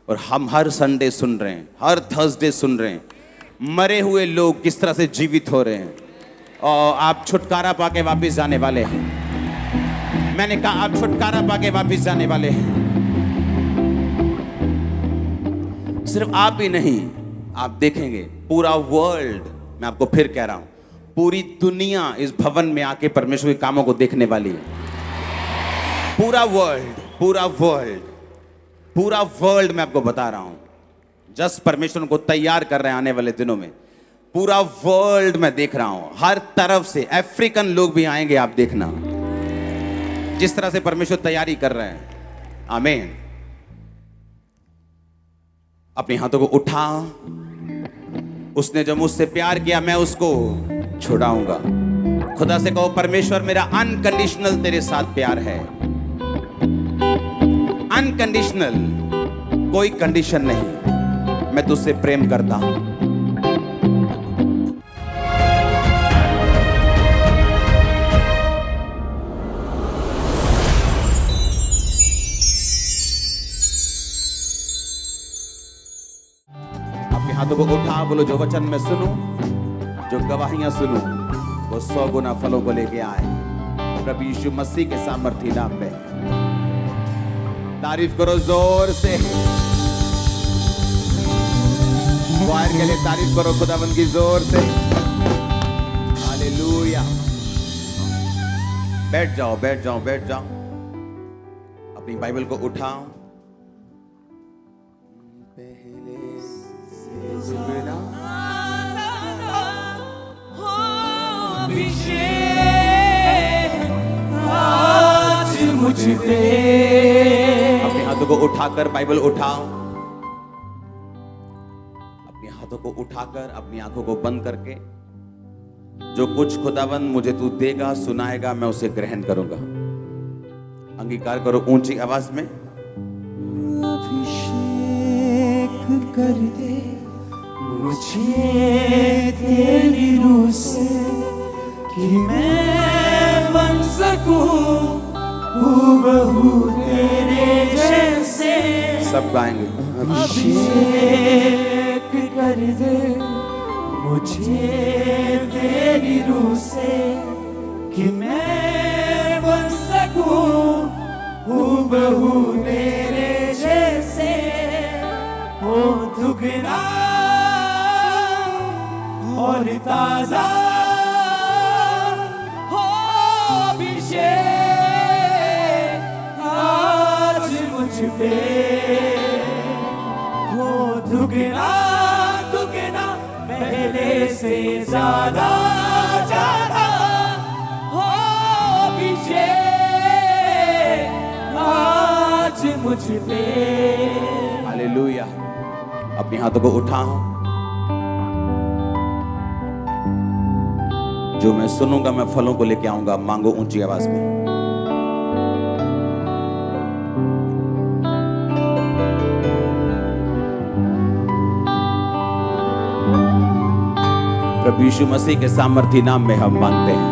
और हम हर संडे सुन रहे हैं, हर थर्सडे सुन रहे हैं, मरे हुए लोग किस तरह से जीवित हो रहे हैं। और आप छुटकारा पाके वापस जाने वाले हैं। मैंने कहा आप छुटकारा पाके वापस जाने वाले हैं। सिर्फ आप ही नहीं, आप देखेंगे पूरा वर्ल्ड, मैं आपको फिर कह रहा हूं, पूरी दुनिया इस भवन में आके परमेश्वर के कामों को देखने वाली है। पूरा वर्ल्ड, पूरा वर्ल्ड, पूरा वर्ल्ड मैं आपको बता रहा हूं, जस्ट परमेश्वर को तैयार कर रहे हैं आने वाले दिनों में। पूरा वर्ल्ड मैं देख रहा हूं, हर तरफ से अफ्रीकन लोग भी आएंगे, आप देखना जिस तरह से परमेश्वर तैयारी कर रहे हैं। आमीन। अपने हाथों को उठा, उसने जो मुझसे प्यार किया मैं उसको छुड़ाऊंगा। खुदा से कहो परमेश्वर मेरा अनकंडीशनल तेरे साथ प्यार है, अनकंडीशनल, कोई कंडीशन नहीं, मैं तुझसे प्रेम करता हूं। अपने हाथों को उठा, बोलो जो वचन मैं सुनूं, जो गवाहियां सुनूं, वो 100 गुना फलों को लेके आए प्रभु यीशु मसीह के सामर्थी नाम में। तारीफ करो जोर से, वायर के लिए तारीफ करो खुदावंद की जोर से। हालेलुया। बैठ जाओ, बैठ जाओ, बैठ जाओ। अपनी बाइबल को उठाओ। पहले से जुड़ना आज मुझ पे। अपने हाथों को उठाकर बाइबल उठाओ। अपने हाथों को उठाकर अपनी आंखों को बंद करके, जो कुछ खुदावंद मुझे तू देगा, सुनाएगा, मैं उसे ग्रहण करूंगा। अंगीकार करो ऊंची आवाज में। अभिषेक कर दे मुझे तेरी रूह से, कि मैं बन सकूं हूबहू तेरे जैसे। सब गाएंगे। अभिषेक कर दे मुझे तेरी रूह से, कि मैं बन सकूं हूबहू तेरे जैसे। हो दुगना और ताजा हो अभिषेक आज मुझ पे। हो दुगना दुगना पहले से ज्यादा ज्यादा हो अभिषेक आज मुझ पे। हालेलुया। अपने हाथों को उठाओ। जो मैं सुनूंगा मैं फलों को लेके आऊंगा। मांगो ऊंची आवाज में। प्रभु यीशु मसीह के सामर्थी नाम में हम मांगते हैं।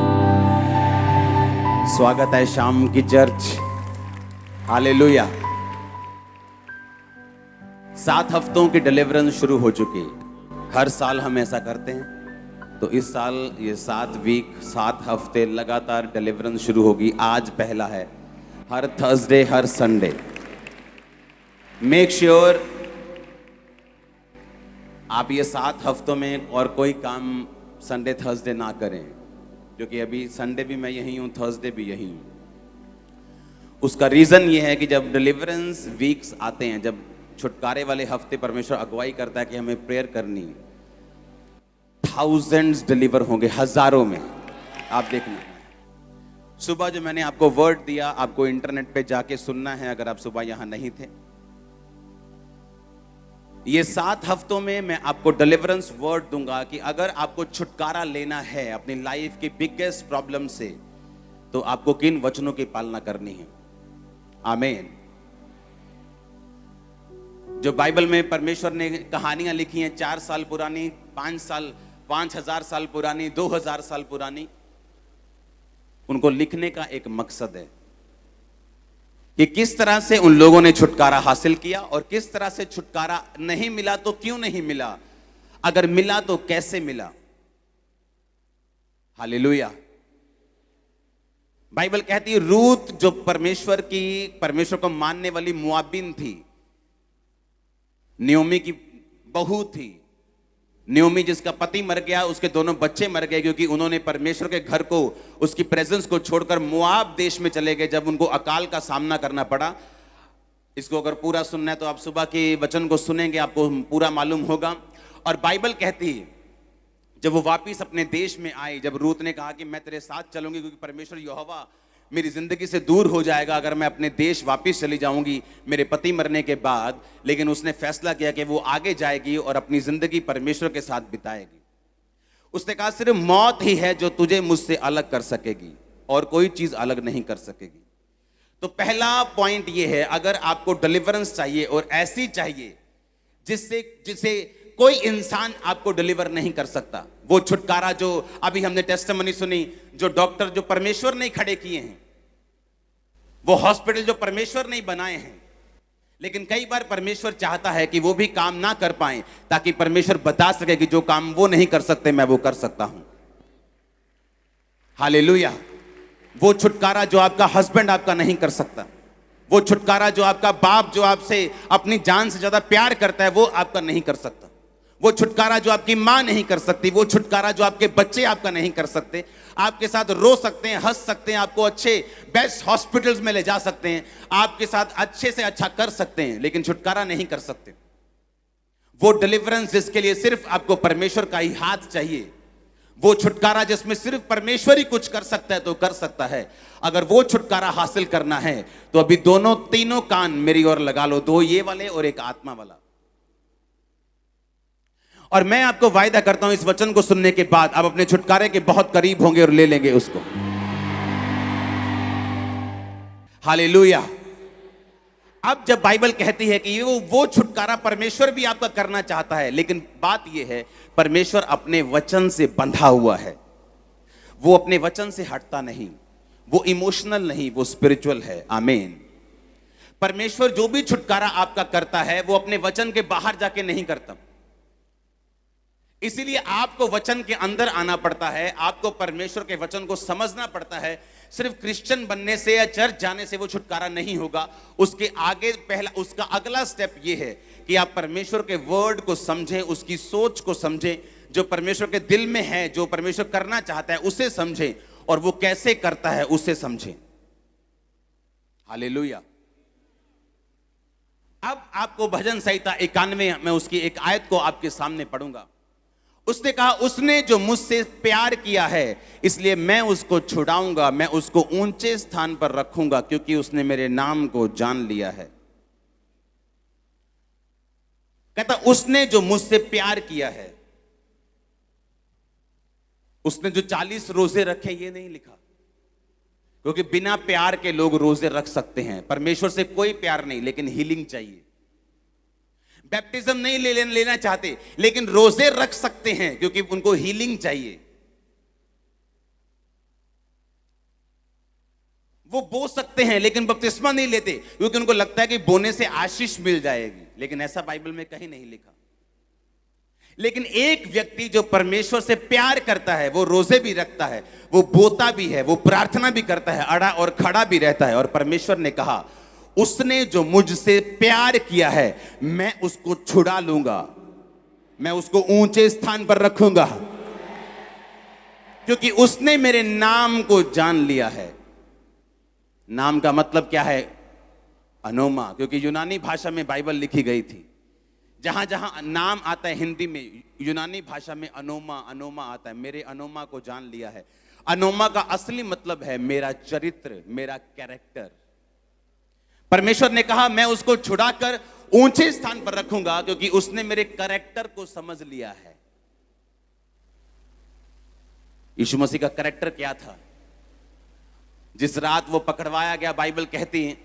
स्वागत है शाम की चर्च। हालेलुया। 7 हफ्तों की डिलीवरेंस शुरू हो चुकी। हर साल हम ऐसा करते हैं, तो इस साल ये 7 वीक 7 हफ्ते लगातार डिलीवरेंस शुरू होगी। आज पहला है, हर थर्सडे हर संडे। मेक श्योर आप ये 7 हफ्तों में और कोई काम संडे थर्सडे ना करें, क्योंकि अभी संडे भी मैं यहीं हूं, थर्सडे भी यहीं हूं। उसका रीजन ये है कि जब डिलीवरेंस वीक्स आते हैं, जब छुटकारे वाले हफ्ते परमेश्वर अगुवाई करता है कि हमें प्रेयर करनी, थाउजेंड्स डिलीवर होंगे, हजारों में। आप देखना, सुबह जो मैंने आपको वर्ड दिया, आपको इंटरनेट पे जाके सुनना है अगर आप सुबह यहां नहीं थे। ये 7 हफ्तों में मैं आपको डिलीवरेंस वर्ड दूंगा कि अगर आपको छुटकारा लेना है अपनी लाइफ की बिगेस्ट प्रॉब्लम से, तो आपको किन वचनों की पालना करनी है। आमीन। जो बाइबल में परमेश्वर ने कहानियां लिखी हैं 4 साल पुरानी, 5,000 साल पुरानी, 2000 साल पुरानी, उनको लिखने का एक मकसद है कि किस तरह से उन लोगों ने छुटकारा हासिल किया और किस तरह से छुटकारा नहीं मिला तो क्यों नहीं मिला, अगर मिला तो कैसे मिला। हालेलुया। बाइबल कहती है रूत जो परमेश्वर को मानने वाली मुआबिन थी, नयोमी की बहू थी। नयोमी जिसका पति मर गया, उसके दोनों बच्चे मर गए, क्योंकि उन्होंने परमेश्वर के घर को, उसकी प्रेजेंस को छोड़कर मोआब देश में चले गए जब उनको अकाल का सामना करना पड़ा। इसको अगर पूरा सुनना है तो आप सुबह के वचन को सुनेंगे, आपको पूरा मालूम होगा। और बाइबल कहती है जब वो वापिस अपने देश में आई, जब रूत ने कहा कि मैं तेरे साथ चलूंगी क्योंकि परमेश्वर यहोवा मेरी जिंदगी से दूर हो जाएगा अगर मैं अपने देश वापस चली जाऊंगी मेरे पति मरने के बाद, लेकिन उसने फैसला किया कि वो आगे जाएगी और अपनी जिंदगी परमेश्वर के साथ बिताएगी। उसने कहा सिर्फ मौत ही है जो तुझे मुझसे अलग कर सकेगी और कोई चीज अलग नहीं कर सकेगी। तो पहला पॉइंट ये है, अगर आपको डिलीवरेंस चाहिए और ऐसी चाहिए जिससे कोई इंसान आपको डिलीवर नहीं कर सकता, वो छुटकारा जो अभी हमने टेस्टिमनी सुनी, जो डॉक्टर जो परमेश्वर नहीं खड़े किए हैं, वो हॉस्पिटल जो परमेश्वर नहीं बनाए हैं, लेकिन कई बार परमेश्वर चाहता है कि वो भी काम ना कर पाए ताकि परमेश्वर बता सके कि जो काम वो नहीं कर सकते मैं वो कर सकता हूं। हालेलुया। वो छुटकारा जो आपका हस्बैंड आपका नहीं कर सकता, वो छुटकारा जो आपका बाप जो आपसे अपनी जान से ज्यादा प्यार करता है वो आपका नहीं कर सकता, वो छुटकारा जो आपकी मां नहीं कर सकती, वो छुटकारा जो आपके बच्चे आपका नहीं कर सकते। आपके साथ रो सकते हैं, हंस सकते हैं, आपको अच्छे बेस्ट हॉस्पिटल्स में ले जा सकते हैं, आपके साथ अच्छे से अच्छा कर सकते हैं, लेकिन छुटकारा नहीं कर सकते। वो डिलीवरेंस जिसके लिए सिर्फ आपको परमेश्वर का ही हाथ चाहिए, वो छुटकारा जिसमें सिर्फ परमेश्वर ही कुछ कर सकता है तो कर सकता है। अगर वो छुटकारा हासिल करना है तो अभी तीनों कान मेरी ओर लगा लो, 2 ये वाले और एक आत्मा वाला। और मैं आपको वायदा करता हूं इस वचन को सुनने के बाद आप अपने छुटकारे के बहुत करीब होंगे और ले लेंगे उसको। हालेलुया। अब जब बाइबल कहती है कि वो छुटकारा परमेश्वर भी आपका करना चाहता है, लेकिन बात यह है परमेश्वर अपने वचन से बंधा हुआ है, वो अपने वचन से हटता नहीं, वो इमोशनल नहीं, वो स्पिरिचुअल है। आमीन। परमेश्वर जो भी छुटकारा आपका करता है वो अपने वचन के बाहर जाके नहीं करता, इसीलिए आपको वचन के अंदर आना पड़ता है, आपको परमेश्वर के वचन को समझना पड़ता है। सिर्फ क्रिश्चियन बनने से या चर्च जाने से वो छुटकारा नहीं होगा। उसके आगे उसका अगला स्टेप ये है कि आप परमेश्वर के वर्ड को समझें, उसकी सोच को समझें, जो परमेश्वर के दिल में है, जो परमेश्वर करना चाहता है उसे समझें, और वो कैसे करता है उसे समझें। हालेलुया। अब आपको भजन संहिता 91 में उसकी एक आयत को आपके सामने पढ़ूंगा। उसने कहा उसने जो मुझसे प्यार किया है इसलिए मैं उसको छुड़ाऊंगा, मैं उसको ऊंचे स्थान पर रखूंगा, क्योंकि उसने मेरे नाम को जान लिया है। कहता उसने जो मुझसे प्यार किया है। उसने जो 40 रोजे रखे ये नहीं लिखा, क्योंकि बिना प्यार के लोग रोजे रख सकते हैं। परमेश्वर से कोई प्यार नहीं, लेकिन हीलिंग चाहिए। बैप्टिज्म नहीं लेना चाहते, लेकिन रोजे रख सकते हैं क्योंकि उनको हीलिंग चाहिए। वो बो सकते हैं लेकिन बपतिस्मा नहीं लेते, क्योंकि उनको लगता है कि बोने से आशीष मिल जाएगी, लेकिन ऐसा बाइबल में कहीं नहीं लिखा। लेकिन एक व्यक्ति जो परमेश्वर से प्यार करता है वो रोजे भी रखता है, वो बोता भी है, वो प्रार्थना भी करता है, अड़ा और खड़ा भी रहता है। और परमेश्वर ने कहा उसने जो मुझसे प्यार किया है मैं उसको छुड़ा लूंगा, मैं उसको ऊंचे स्थान पर रखूंगा, क्योंकि उसने मेरे नाम को जान लिया है। नाम का मतलब क्या है? अनोमा, क्योंकि यूनानी भाषा में बाइबल लिखी गई थी। जहां जहां नाम आता है हिंदी में, यूनानी भाषा में अनोमा अनोमा आता है। मेरे अनोमा को जान लिया है। अनोमा का असली मतलब है मेरा चरित्र, मेरा कैरेक्टर। परमेश्वर ने कहा मैं उसको छुड़ाकर ऊंचे स्थान पर रखूंगा, क्योंकि उसने मेरे कैरेक्टर को समझ लिया है। यीशु मसीह का कैरेक्टर क्या था? जिस रात वो पकड़वाया गया, बाइबल कहती है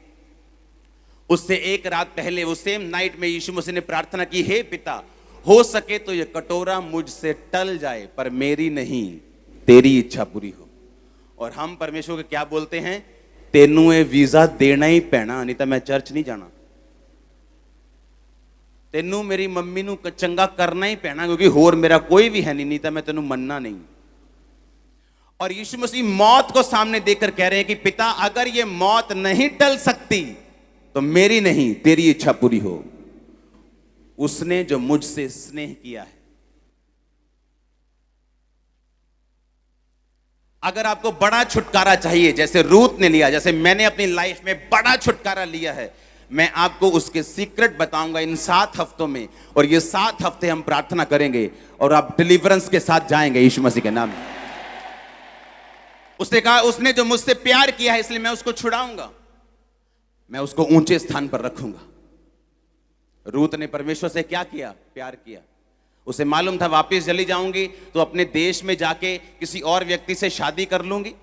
उससे एक रात पहले, वो सेम नाइट में यीशु मसीह ने प्रार्थना की, हे पिता हो सके तो ये कटोरा मुझसे टल जाए, पर मेरी नहीं तेरी इच्छा पूरी हो। और हम परमेश्वर को क्या बोलते हैं? तेनू ये वीजा देना ही पैना, नहीं तो मैं चर्च नहीं जाना। तेनू मेरी मम्मी नू चंगा करना ही पैना, क्योंकि होर मेरा कोई भी है नहीं तो मैं तेनू मनना नहीं। और यीशु मसीह मौत को सामने देखकर कह रहे हैं कि पिता अगर ये मौत नहीं टल सकती तो मेरी नहीं तेरी इच्छा पूरी हो। उसने जो मुझसे स्नेह किया है। अगर आपको बड़ा छुटकारा चाहिए, जैसे रूत ने लिया, जैसे मैंने अपनी लाइफ में बड़ा छुटकारा लिया है, मैं आपको उसके सीक्रेट बताऊंगा इन 7 हफ्तों में। और ये 7 हफ्ते हम प्रार्थना करेंगे और आप डिलीवरेंस के साथ जाएंगे यीशु मसीह के नाम में। उसने कहा उसने जो मुझसे प्यार किया है इसलिए मैं उसको छुड़ाऊंगा, मैं उसको ऊंचे स्थान पर रखूंगा। रूत ने परमेश्वर से क्या किया? प्यार किया। उसे मालूम था वापस चली जाऊंगी तो अपने देश में जाके किसी और व्यक्ति से शादी कर लूंगी,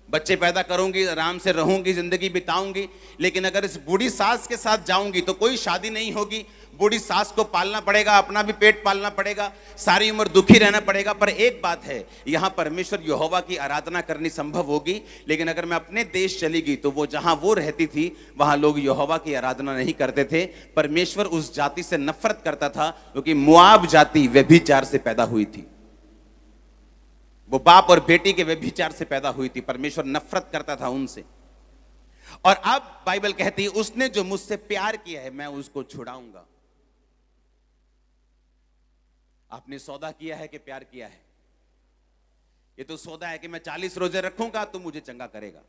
बच्चे पैदा करूंगी, आराम से रहूंगी, जिंदगी बिताऊंगी। लेकिन अगर इस बूढ़ी सास के साथ जाऊंगी तो कोई शादी नहीं होगी, बूढ़ी सास को पालना पड़ेगा, अपना भी पेट पालना पड़ेगा, सारी उम्र दुखी रहना पड़ेगा। पर एक बात है, यहां परमेश्वर यहोवा की आराधना करनी संभव होगी। लेकिन अगर मैं अपने देश चली गई तो वो जहां वो रहती थी वहां लोग यहोवा की आराधना नहीं करते थे। परमेश्वर उस जाति से नफरत करता था, क्योंकि मुआब जाति व्यभिचार से पैदा हुई थी। वो बाप और बेटी के व्यभिचार से पैदा हुई थी। परमेश्वर नफरत करता था उनसे। और अब बाइबल कहती है उसने जो मुझसे प्यार किया है मैं उसको छुड़ाऊंगा। आपने सौदा किया है कि प्यार किया है? ये तो सौदा है कि मैं 40 रोजे रखूंगा तो मुझे चंगा करेगा,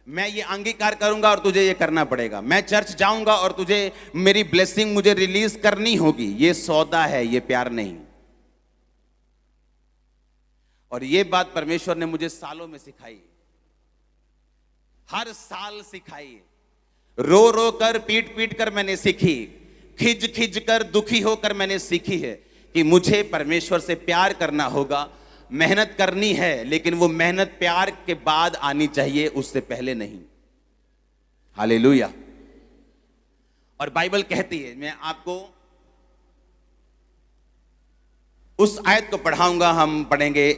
मैं ये अंगीकार करूंगा और तुझे ये करना पड़ेगा, मैं चर्च जाऊंगा और तुझे मेरी ब्लेसिंग मुझे रिलीज करनी होगी। ये सौदा है, ये प्यार नहीं। और ये बात परमेश्वर ने मुझे सालों में सिखाई, हर साल सिखाई। रो रो कर, पीट पीट कर मैंने सीखी, खिज खिज कर, दुखी होकर मैंने सीखी है कि मुझे परमेश्वर से प्यार करना होगा, मेहनत करनी है, लेकिन वो मेहनत प्यार के बाद आनी चाहिए, उससे पहले नहीं। हालेलुया। और बाइबल कहती है, मैं आपको उस आयत को पढ़ाऊंगा। हम पढ़ेंगे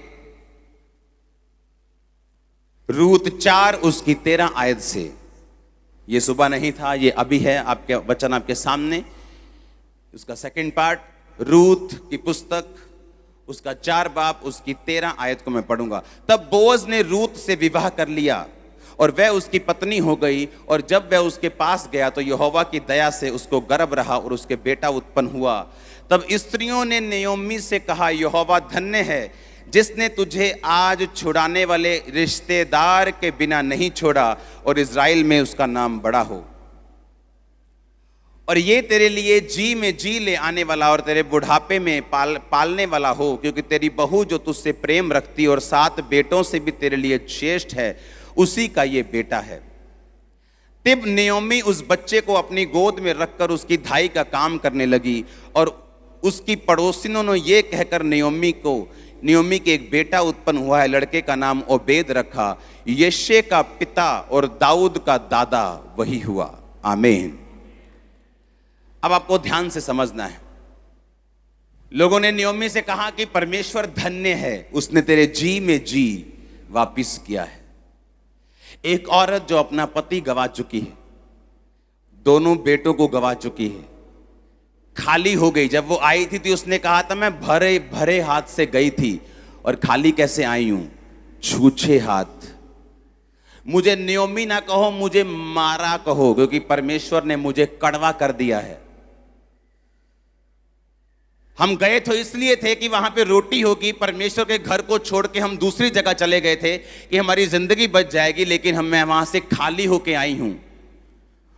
रूत 4 उसकी 13 आयत से। ये सुबह नहीं था, ये अभी है, आपके वचन आपके सामने। उसका सेकंड पार्ट, रूत की पुस्तक, उसका 4 बाब उसकी 13 आयत को मैं पढ़ूंगा। तब बोअज ने रूत से विवाह कर लिया और वह उसकी पत्नी हो गई। और जब वह उसके पास गया तो यहोवा की दया से उसको गर्भ रहा और उसके बेटा उत्पन्न हुआ। तब स्त्रियों ने नयोमी से कहा, यहोवा धन्य है जिसने तुझे आज छुड़ाने वाले रिश्तेदार के बिना नहीं छोड़ा और इज़राइल में उसका नाम बड़ा हो। और ये तेरे लिए जी में जी ले आने वाला और तेरे बुढ़ापे में पालने वाला हो, क्योंकि तेरी बहू जो तुझसे प्रेम रखती और 7 बेटों से भी तेरे लिए श्रेष्ठ है, उसी का ये बेटा है। तब नयोमी उस बच्चे को अपनी गोद में रखकर उसकी धाई का काम करने लगी और उसकी पड़ोसिनों ने ये कहकर नयोमी के एक बेटा उत्पन्न हुआ है, लड़के का नाम ओबेद रखा। यिशै का पिता और दाऊद का दादा वही हुआ। आमीन। अब आपको ध्यान से समझना है। लोगों ने नयोमी से कहा कि परमेश्वर धन्य है, उसने तेरे जी में जी वापिस किया है। एक औरत जो अपना पति गवा चुकी है, दोनों बेटों को गवा चुकी है, खाली हो गई। जब वो आई थी तो उसने कहा था मैं भरे भरे हाथ से गई थी और खाली कैसे आई हूं, छूछे हाथ। मुझे नयोमी ना कहो, मुझे मारा कहो, क्योंकि परमेश्वर ने मुझे कड़वा कर दिया है। हम गए तो इसलिए थे कि वहां पे रोटी होगी। परमेश्वर के घर को छोड़ के हम दूसरी जगह चले गए थे कि हमारी जिंदगी बच जाएगी, लेकिन मैं वहां से खाली होके आई हूं।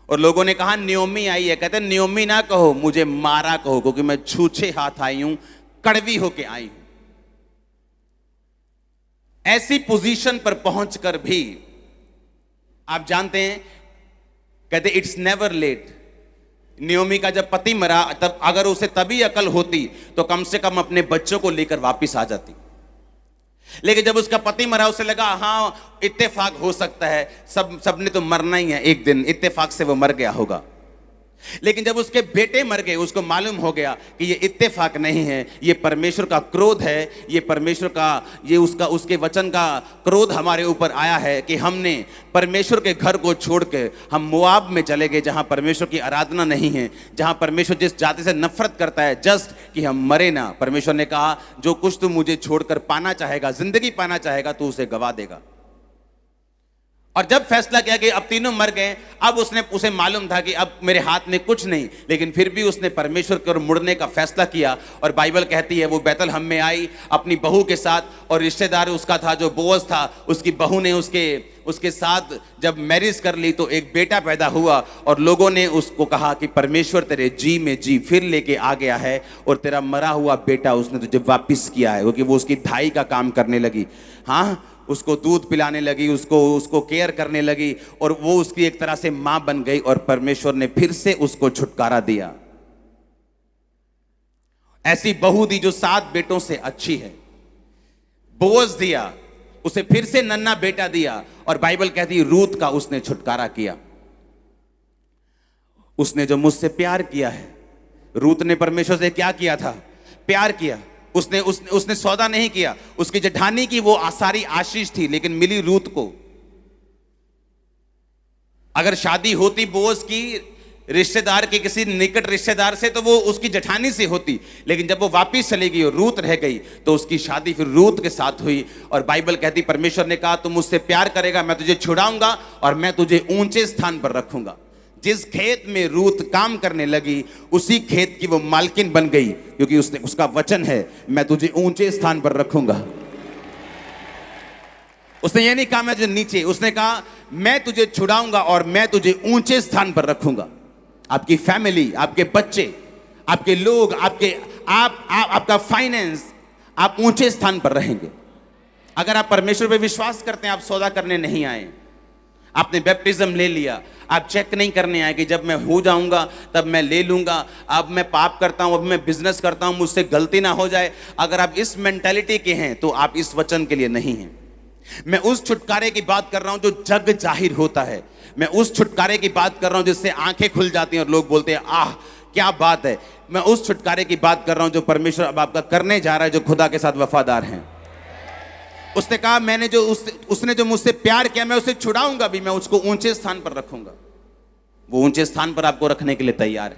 और लोगों ने कहा नयोमी आई है, कहते नयोमी ना कहो, मुझे मारा कहो, क्योंकि मैं छूछे हाथ आई हूं, कड़वी होके आई हूं। ऐसी पोजीशन पर पहुंचकर भी आप जानते हैं, कहते इट्स नेवर लेट। नयोमी का जब पति मरा, तब अगर उसे तभी अकल होती तो कम से कम अपने बच्चों को लेकर वापिस आ जाती। लेकिन जब उसका पति मरा, उसे लगा हाँ इत्तेफाक हो सकता है, सबने तो मरना ही है एक दिन, इत्तेफाक से वो मर गया होगा। लेकिन जब उसके बेटे मर गए, उसको मालूम हो गया कि ये इत्तेफाक नहीं है, ये परमेश्वर का क्रोध है, ये परमेश्वर का, ये उसके वचन का क्रोध हमारे ऊपर आया है कि हमने परमेश्वर के घर को छोड़ के हम मोआब में चले गए, जहां परमेश्वर की आराधना नहीं है, जहां परमेश्वर जिस जाति से नफरत करता है, जस्ट कि हम मरे ना। परमेश्वर ने कहा जो कुछ तू मुझे छोड़कर पाना चाहेगा, जिंदगी पाना चाहेगा, तू उसे गवा देगा। और जब फैसला किया कि अब तीनों मर गए, अब उसे मालूम था कि अब मेरे हाथ में कुछ नहीं, लेकिन फिर भी उसने परमेश्वर की ओर मुड़ने का फैसला किया। और बाइबल कहती है वो बैतलहम में आई अपनी बहू के साथ, और रिश्तेदार उसका था जो बोअज था, उसकी बहू ने उसके साथ जब मैरिज कर ली तो एक बेटा पैदा हुआ। और लोगों ने उसको कहा कि परमेश्वर तेरे जी में जी फिर लेके आ गया है और तेरा मरा हुआ बेटा उसने तुझे वापिस किया है, क्योंकि वो उसकी धाई का काम करने लगी। हाँ, उसको दूध पिलाने लगी, उसको केयर करने लगी, और वो उसकी एक तरह से मां बन गई। और परमेश्वर ने फिर से उसको छुटकारा दिया। ऐसी बहू दी जो 7 बेटों से अच्छी है, बोअज दिया, उसे फिर से नन्हा बेटा दिया। और बाइबल कहती है रूत का उसने छुटकारा किया। उसने जो मुझसे प्यार किया है, रूत ने परमेश्वर से क्या किया था? प्यार किया। उसने सौदा नहीं किया, उसकी जेठानी की वो सारी आशीष थी, लेकिन मिली रूत को। अगर शादी होती बोअज की रिश्तेदार के किसी निकट रिश्तेदार से, तो वो उसकी जेठानी से होती, लेकिन जब वो वापिस चली गई और रूत रह गई, तो उसकी शादी फिर रूत के साथ हुई। और बाइबल कहती परमेश्वर ने कहा तू मुझसे प्यार करेगा, मैं तुझे छुड़ाऊंगा और मैं तुझे ऊंचे स्थान पर रखूंगा। जिस खेत में रूत काम करने लगी, उसी खेत की वो मालकिन बन गई, क्योंकि उसका वचन है मैं तुझे ऊंचे स्थान पर रखूंगा। उसने ये नहीं कहा मैं तुझे नीचे, उसने कहा मैं तुझे छुड़ाऊंगा और मैं तुझे ऊंचे स्थान पर रखूंगा। आपकी फैमिली, आपके बच्चे, आपके लोग, आपका फाइनेंस, आप ऊंचे स्थान पर रहेंगे। अगर आप परमेश्वर पे विश्वास करते हैं, आप सौदा करने नहीं आए, आपने बैप्टिज्म ले लिया, आप चेक नहीं करने आए कि जब मैं हो जाऊंगा तब मैं ले लूंगा, अब मैं पाप करता हूं, अब मैं बिजनेस करता हूं, मुझसे गलती ना हो जाए। अगर आप इस मेंटालिटी के हैं तो आप इस वचन के लिए नहीं हैं। मैं उस छुटकारे की बात कर रहा हूं जो जग जाहिर होता है। मैं उस छुटकारे की बात कर रहा हूं जिससे आंखें खुल जाती हैं और लोग बोलते हैं आह क्या बात है। मैं उस छुटकारे की बात कर रहा हूं जो परमेश्वर अब आपका करने जा रहा है, जो खुदा के साथ वफादार हैं। उसने कहा उसने जो मुझसे प्यार किया, मैं उसे छुड़ाऊंगा भी, मैं उसको ऊंचे स्थान पर रखूंगा। वो ऊंचे स्थान पर आपको रखने के लिए तैयार है।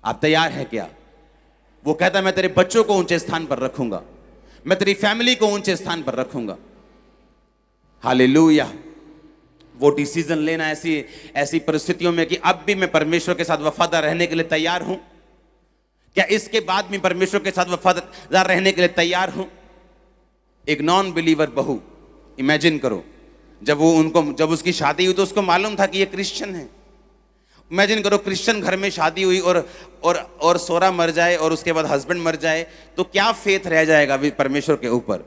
आप तैयार हैं क्या? वो कहता मैं तेरे बच्चों को ऊंचे स्थान पर रखूंगा, मैं तेरी फैमिली को ऊंचे स्थान पर रखूंगा। हालेलुया। वो डिसीजन लेना ऐसी परिस्थितियों में कि अब भी मैं परमेश्वर के साथ वफादार रहने के लिए तैयार हूं। क्या इसके बाद भी परमेश्वर के साथ वफादार रहने के लिए तैयार हूं? एक नॉन बिलीवर बहू, इमेजिन करो, जब उसकी शादी हुई तो उसको मालूम था कि ये क्रिश्चियन है। इमेजिन करो क्रिश्चियन घर में शादी हुई और सोरा मर जाए और उसके बाद हस्बैंड मर जाए, तो क्या फेथ रह जाएगा परमेश्वर के ऊपर।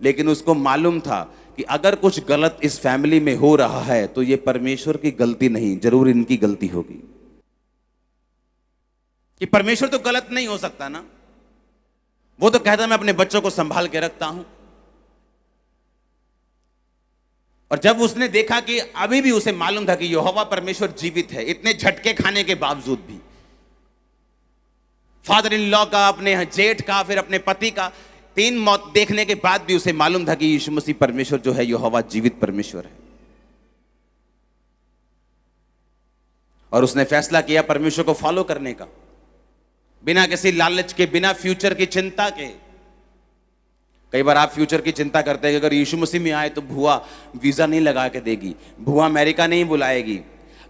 लेकिन उसको मालूम था कि अगर कुछ गलत इस फैमिली में हो रहा है तो ये परमेश्वर की गलती नहीं, जरूर इनकी गलती होगी। कि परमेश्वर तो गलत नहीं हो सकता ना, वो तो कहता मैं अपने बच्चों को संभाल के रखता हूं। और जब उसने देखा कि अभी भी उसे मालूम था कि यहोवा परमेश्वर जीवित है, इतने झटके खाने के बावजूद भी, फादर इन लॉ का, अपने जेठ का, फिर अपने पति का 3 मौत देखने के बाद भी उसे मालूम था कि यीशु मसीह परमेश्वर जो है यहोवा जीवित परमेश्वर है। और उसने फैसला किया परमेश्वर को फॉलो करने का, बिना किसी लालच के, बिना फ्यूचर की चिंता के। कई बार आप फ्यूचर की चिंता करते हैं कि अगर यीशु मसीह में आए तो भुआ वीजा नहीं लगा के देगी, भुआ अमेरिका नहीं बुलाएगी,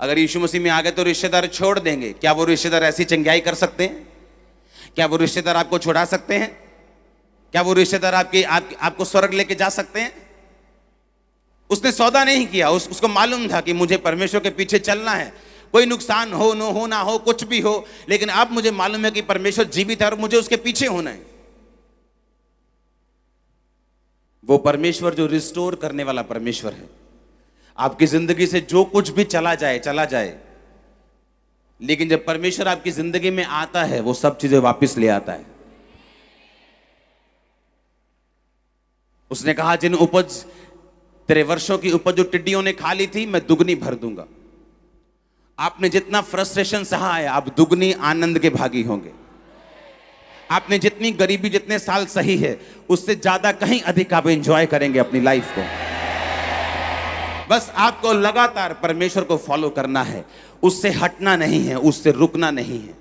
अगर यीशु मसीह में आ गए तो रिश्तेदार छोड़ देंगे। क्या वो रिश्तेदार ऐसी चंगाई कर सकते हैं? क्या वो रिश्तेदार आपको छुड़ा सकते हैं? क्या वो रिश्तेदार आपको स्वर्ग लेके जा सकते हैं? उसने सौदा नहीं किया, उसको मालूम था कि मुझे परमेश्वर के पीछे चलना है, कोई नुकसान हो ना हो, कुछ भी हो, लेकिन अब मुझे मालूम है कि परमेश्वर जीवित है और मुझे उसके पीछे होना है। वो परमेश्वर जो रिस्टोर करने वाला परमेश्वर है। आपकी जिंदगी से जो कुछ भी चला जाए, लेकिन जब परमेश्वर आपकी जिंदगी में आता है वो सब चीजें वापस ले आता है। उसने कहा जिन उपज तेरे वर्षों की उपज जो टिड्डियों ने खा ली थी, मैं दुगनी भर दूंगा। आपने जितना फ्रस्ट्रेशन सहा है, आप दुगनी आनंद के भागी होंगे। आपने जितनी गरीबी, जितने साल सही है, उससे ज्यादा कहीं अधिक आप एंजॉय करेंगे अपनी लाइफ को। बस आपको लगातार परमेश्वर को फॉलो करना है, उससे हटना नहीं है, उससे रुकना नहीं है।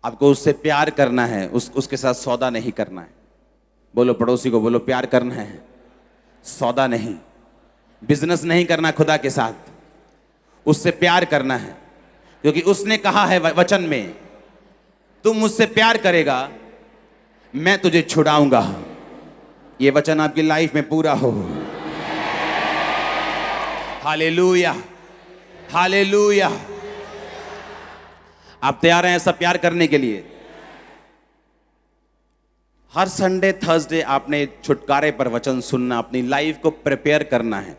आपको उससे प्यार करना है, उसके साथ सौदा नहीं करना है। बोलो पड़ोसी को, बोलो प्यार करना है, सौदा नहीं। बिजनेस नहीं करना खुदा के साथ, उससे प्यार करना है। क्योंकि उसने कहा है वचन में, तू मुझसे प्यार करेगा मैं तुझे छुड़ाऊंगा। ये वचन आपकी लाइफ में पूरा हो। Hallelujah, hallelujah. आप तैयार हैं ऐसा प्यार करने के लिए? हर संडे थर्सडे आपने छुटकारे पर वचन सुनना, अपनी लाइफ को प्रिपेयर करना है,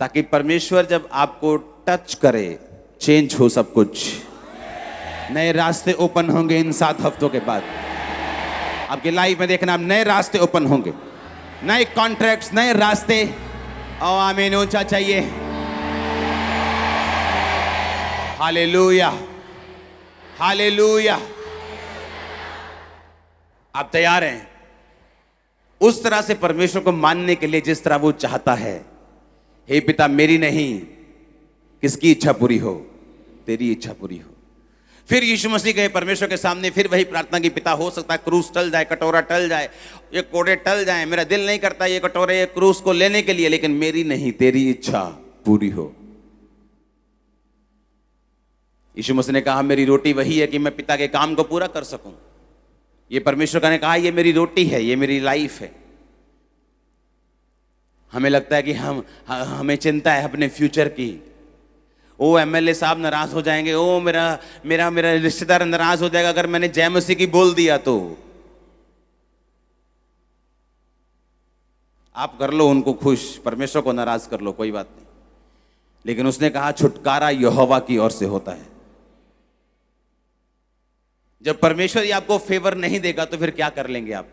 ताकि परमेश्वर जब आपको टच करे चेंज हो सब कुछ। नए रास्ते ओपन होंगे इन 7 हफ्तों के बाद। आपकी लाइफ में देखना, आप नए रास्ते ओपन होंगे, नए कॉन्ट्रैक्ट्स, नए रास्ते। और आमीन ऊंचा चाहिए। Hallelujah, hallelujah. आप तैयार हैं उस तरह से परमेश्वर को मानने के लिए जिस तरह वो चाहता है? हे पिता, मेरी नहीं, किसकी इच्छा पूरी हो? तेरी इच्छा पूरी हो। फिर यीशु मसीह गए परमेश्वर के सामने, फिर वही प्रार्थना की, पिता हो सकता है क्रूस टल जाए, कटोरा टल जाए, ये कोड़े टल जाए, मेरा दिल नहीं करता ये कटोरे, ये क्रूस को लेने के लिए, लेकिन मेरी नहीं, तेरी इच्छा पूरी हो। यीशु मसीह ने कहा मेरी रोटी वही है कि मैं पिता के काम को पूरा कर सकूं। ये परमेश्वर का ने कहा ये मेरी रोटी है, ये मेरी लाइफ है। हमें लगता है कि हमें चिंता है अपने फ्यूचर की। ओ एमएलए साहब नाराज हो जाएंगे, ओ मेरा रिश्तेदार नाराज हो जाएगा अगर मैंने जय मसीह की बोल दिया तो। आप कर लो उनको खुश, परमेश्वर को नाराज कर लो, कोई बात नहीं। लेकिन उसने कहा छुटकारा यहोवा की ओर से होता है। जब परमेश्वर ही आपको फेवर नहीं देगा तो फिर क्या कर लेंगे आप?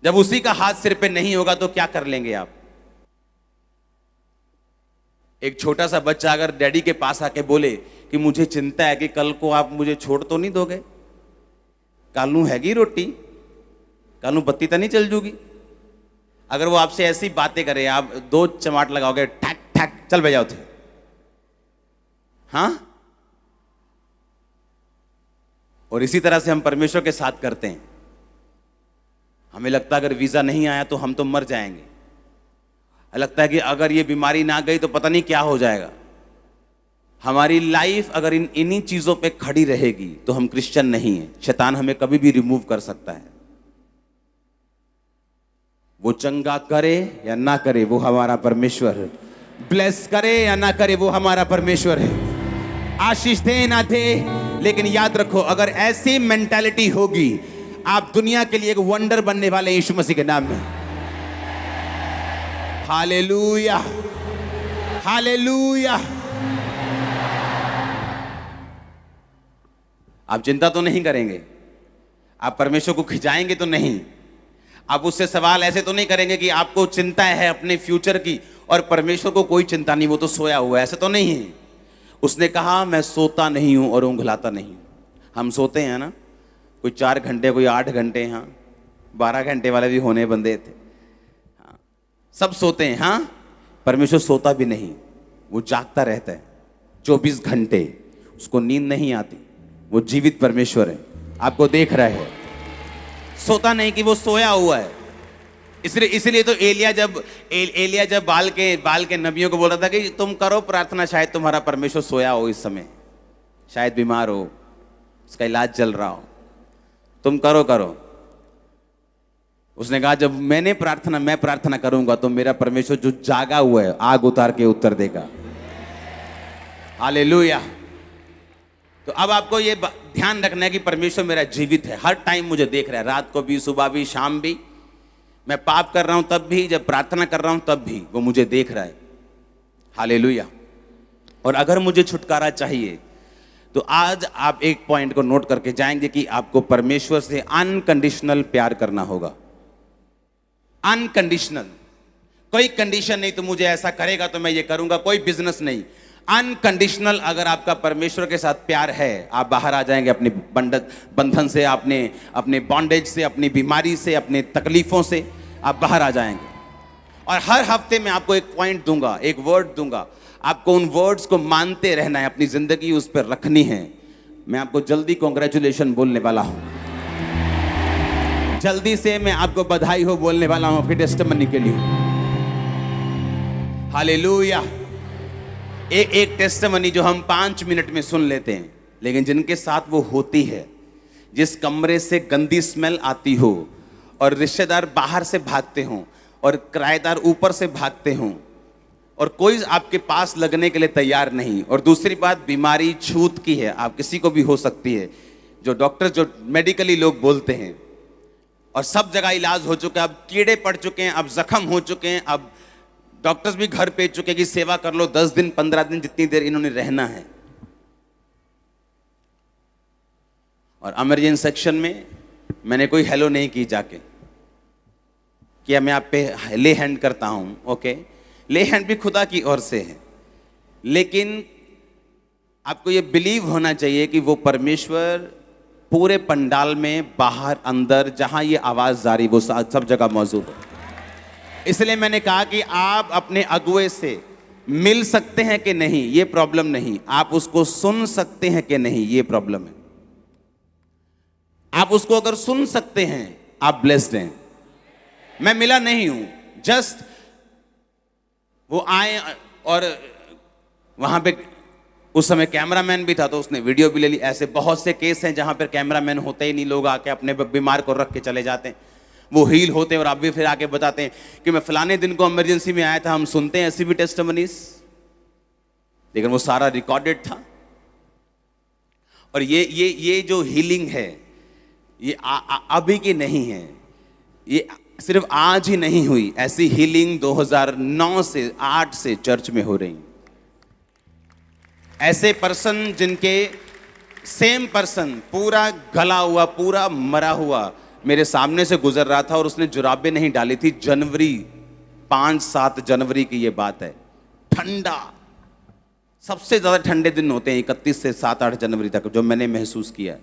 जब उसी का हाथ सिर पे नहीं होगा तो क्या कर लेंगे आप? एक छोटा सा बच्चा अगर डैडी के पास आके बोले कि मुझे चिंता है कि कल को आप मुझे छोड़ तो नहीं दोगे, कालू हैगी रोटी, कालू बत्ती तो नहीं चल जूगी। अगर वो आपसे ऐसी बातें करे, आप 2 चमाट लगाओगे, ठक ठक चल बजाओ थे, हाँ? और इसी तरह से हम परमेश्वर के साथ करते हैं। हमें लगता है अगर वीजा नहीं आया तो हम तो मर जाएंगे। लगता है कि अगर ये बीमारी ना गई तो पता नहीं क्या हो जाएगा। हमारी लाइफ अगर इन्हीं चीजों पे खड़ी रहेगी तो हम क्रिश्चियन नहीं है। शैतान हमें कभी भी रिमूव कर सकता है। वो चंगा करे या ना करे वो हमारा परमेश्वर है, ब्लेस करे या ना करे वो हमारा परमेश्वर है। आशीष दे ना दे, लेकिन याद रखो अगर ऐसी मेंटालिटी होगी, आप दुनिया के लिए एक वंडर बनने वाले यीशु मसीह के नाम में। Hallelujah, hallelujah. आप चिंता तो नहीं करेंगे, आप परमेश्वर को खिंचाएंगे तो नहीं, आप उससे सवाल ऐसे तो नहीं करेंगे कि आपको चिंता है अपने फ्यूचर की और परमेश्वर को कोई चिंता नहीं, वो तो सोया हुआ है, ऐसे तो नहीं है। उसने कहा मैं सोता नहीं हूं और ऊँघलाता नहीं। हम सोते हैं ना, कोई 4 घंटे, कोई 8 घंटे, हाँ 12 घंटे वाले भी होने बंदे थे, हाँ सब सोते हैं। हाँ, परमेश्वर सोता भी नहीं, वो जागता रहता है 24 घंटे, उसको नींद नहीं आती, वो जीवित परमेश्वर है, आपको देख रहा है, सोता नहीं कि वो सोया हुआ है। इसलिए तो एलिया जब बाल के नबियों को बोल रहा था कि तुम करो प्रार्थना, शायद तुम्हारा परमेश्वर सोया हो इस समय, शायद बीमार हो, उसका इलाज चल रहा हो, तुम करो। उसने कहा जब मैं प्रार्थना करूंगा तो मेरा परमेश्वर जो जागा हुआ है आग उतार के उत्तर देगा। हालेलुया। तो अब आपको ये ध्यान रखना है कि परमेश्वर मेरा जीवित है, हर टाइम मुझे देख रहा है, रात को भी, सुबह भी, शाम भी, मैं पाप कर रहा हूं तब भी, जब प्रार्थना कर रहा हूं तब भी वो मुझे देख रहा है। हालेलुया। और अगर मुझे छुटकारा चाहिए तो आज आप एक पॉइंट को नोट करके जाएंगे कि आपको परमेश्वर से अनकंडीशनल प्यार करना होगा। अनकंडीशनल, कोई कंडीशन नहीं, तो मुझे ऐसा करेगा तो मैं ये करूंगा, कोई बिजनेस नहीं। अनकंडीशनल अगर आपका परमेश्वर के साथ प्यार है, आप बाहर आ जाएंगे अपने बंधन से, अपने बॉन्डेज से, अपनी बीमारी से, अपने तकलीफों से आप बाहर आ जाएंगे। और हर हफ्ते में आपको एक पॉइंट दूंगा, एक वर्ड दूंगा, आपको उन वर्ड्स को मानते रहना है, अपनी जिंदगी उस पर रखनी है। मैं आपको जल्दी कॉन्ग्रेचुलेशन बोलने वाला हूं, जल्दी से मैं आपको बधाई हो बोलने वाला हूं आपके टेस्टिमनी के लिए। हालेलुया। एक टेस्टिमनी जो हम 5 मिनट में सुन लेते हैं, लेकिन जिनके साथ वो होती है, जिस कमरे से गंदी स्मेल आती हो और रिश्तेदार बाहर से भागते हों और किराएदार ऊपर से भागते हों और कोई आपके पास लगने के लिए तैयार नहीं, और दूसरी बात बीमारी छूत की है, आप किसी को भी हो सकती है, जो डॉक्टर जो मेडिकली लोग बोलते हैं, और सब जगह इलाज हो चुका है, अब कीड़े पड़ चुके हैं, अब जख्म हो चुके हैं, अब डॉक्टर्स भी घर भेज चुके हैं कि सेवा कर लो 10 दिन 15 दिन, जितनी देर इन्होंने रहना है। और इमरजेंसी सेक्शन में मैंने कोई हेलो नहीं की जाके, क्या मैं आप पे ले हैंड करता हूं, ओके, ले हैंड भी खुदा की ओर से है, लेकिन आपको ये बिलीव होना चाहिए कि वो परमेश्वर पूरे पंडाल में, बाहर अंदर, जहां ये आवाज जारी वो सब जगह मौजूद है। इसलिए मैंने कहा कि आप अपने अगुए से मिल सकते हैं कि नहीं, ये प्रॉब्लम नहीं, आप उसको सुन सकते हैं कि नहीं, ये प्रॉब्लम है। आप उसको अगर सुन सकते हैं, आप ब्लेस्ड हैं। मैं मिला नहीं हूं, जस्ट वो आए और वहां पे उस समय कैमरामैन भी था तो उसने वीडियो भी ले ली। ऐसे बहुत से केस हैं जहां पर कैमरामैन होते ही नहीं, लोग आके अपने बीमार को रख के चले जाते हैं, वो हील होते हैं और आप भी फिर आके बताते हैं कि मैं फलाने दिन को इमरजेंसी में आया था। हम सुनते हैं ऐसी भी टेस्टिमनीज, लेकिन वो सारा रिकॉर्डेड था। और ये जो हीलिंग है, ये अभी की नहीं है, ये सिर्फ आज ही नहीं हुई, ऐसी हीलिंग 2009 से 8 से चर्च में हो रही। ऐसे पर्सन जिनके सेम पर्सन पूरा गला हुआ, पूरा मरा हुआ मेरे सामने से गुजर रहा था और उसने जुराबें नहीं डाली थी। जनवरी 5-7 जनवरी की ये बात है, ठंडा, सबसे ज्यादा ठंडे दिन होते हैं 31 से 7-8 जनवरी तक, जो मैंने महसूस किया।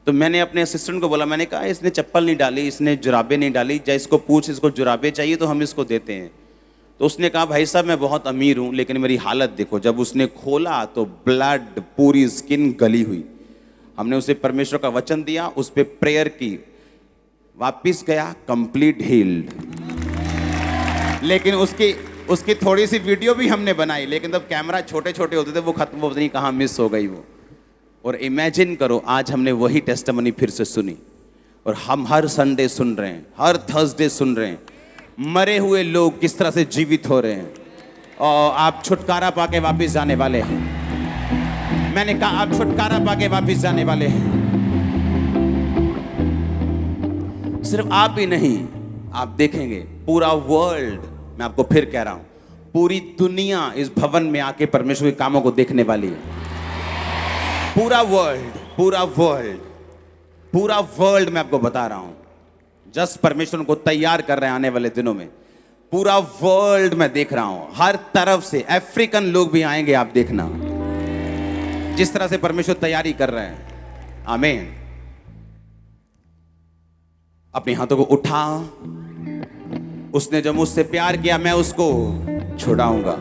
तो मैंने अपने असिस्टेंट को बोला, मैंने कहा इसने चप्पल नहीं डाली, इसने जुराबें नहीं डाली, या इसको पूछ, इसको जुराबें चाहिए तो हम इसको देते हैं। तो उसने कहा भाई साहब मैं बहुत अमीर हूं लेकिन मेरी हालत देखो। जब उसने खोला तो ब्लड, पूरी स्किन गली हुई। हमने उसे परमेश्वर का वचन दिया, उस पर प्रेयर की, वापिस गया कंप्लीट हील्ड। लेकिन उसकी थोड़ी सी वीडियो भी हमने बनाई, लेकिन तब कैमरा छोटे छोटे होते थे, वो खत्म हो नहीं, कहाँ मिस हो गई वो। और इमेजिन करो आज हमने वही टेस्टिमनी फिर से सुनी, और हम हर संडे सुन रहे हैं, हर थर्सडे सुन रहे हैं, मरे हुए लोग किस तरह से जीवित हो रहे हैं, और आप छुटकारा पाके वापस जाने वाले हैं। मैंने कहा आप छुटकारा पाके वापस जाने वाले हैं। सिर्फ आप ही नहीं, आप देखेंगे पूरा वर्ल्ड, मैं आपको फिर कह रहा हूं, पूरी दुनिया इस भवन में आके परमेश्वर के कामों को देखने वाली है। पूरा वर्ल्ड मैं आपको बता रहा हूं, जस्ट परमेश्वर को तैयार कर रहे हैं आने वाले दिनों में। पूरा वर्ल्ड मैं देख रहा हूं, हर तरफ से अफ्रीकन लोग भी आएंगे, आप देखना जिस तरह से परमेश्वर तैयारी कर रहे हैं। आमीन। अपने हाथों को उठा, उसने जो मुझसे प्यार किया मैं उसको छुड़ाऊंगा।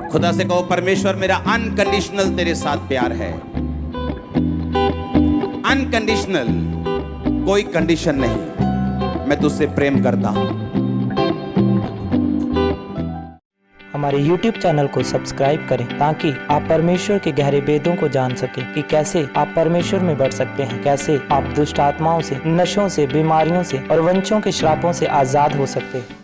खुदा से कहो परमेश्वर मेरा अनकंडीशनल तेरे साथ प्यार है, अनकंडीशनल, कोई कंडीशन नहीं, मैं तुझसे प्रेम करता हूं। हमारे YouTube चैनल को सब्सक्राइब करें ताकि आप परमेश्वर के गहरे भेदों को जान सकें कि कैसे आप परमेश्वर में बढ़ सकते हैं, कैसे आप दुष्ट आत्माओं से, नशों से, बीमारियों से और वंशों के श्रापों से आजाद हो सकते हैं।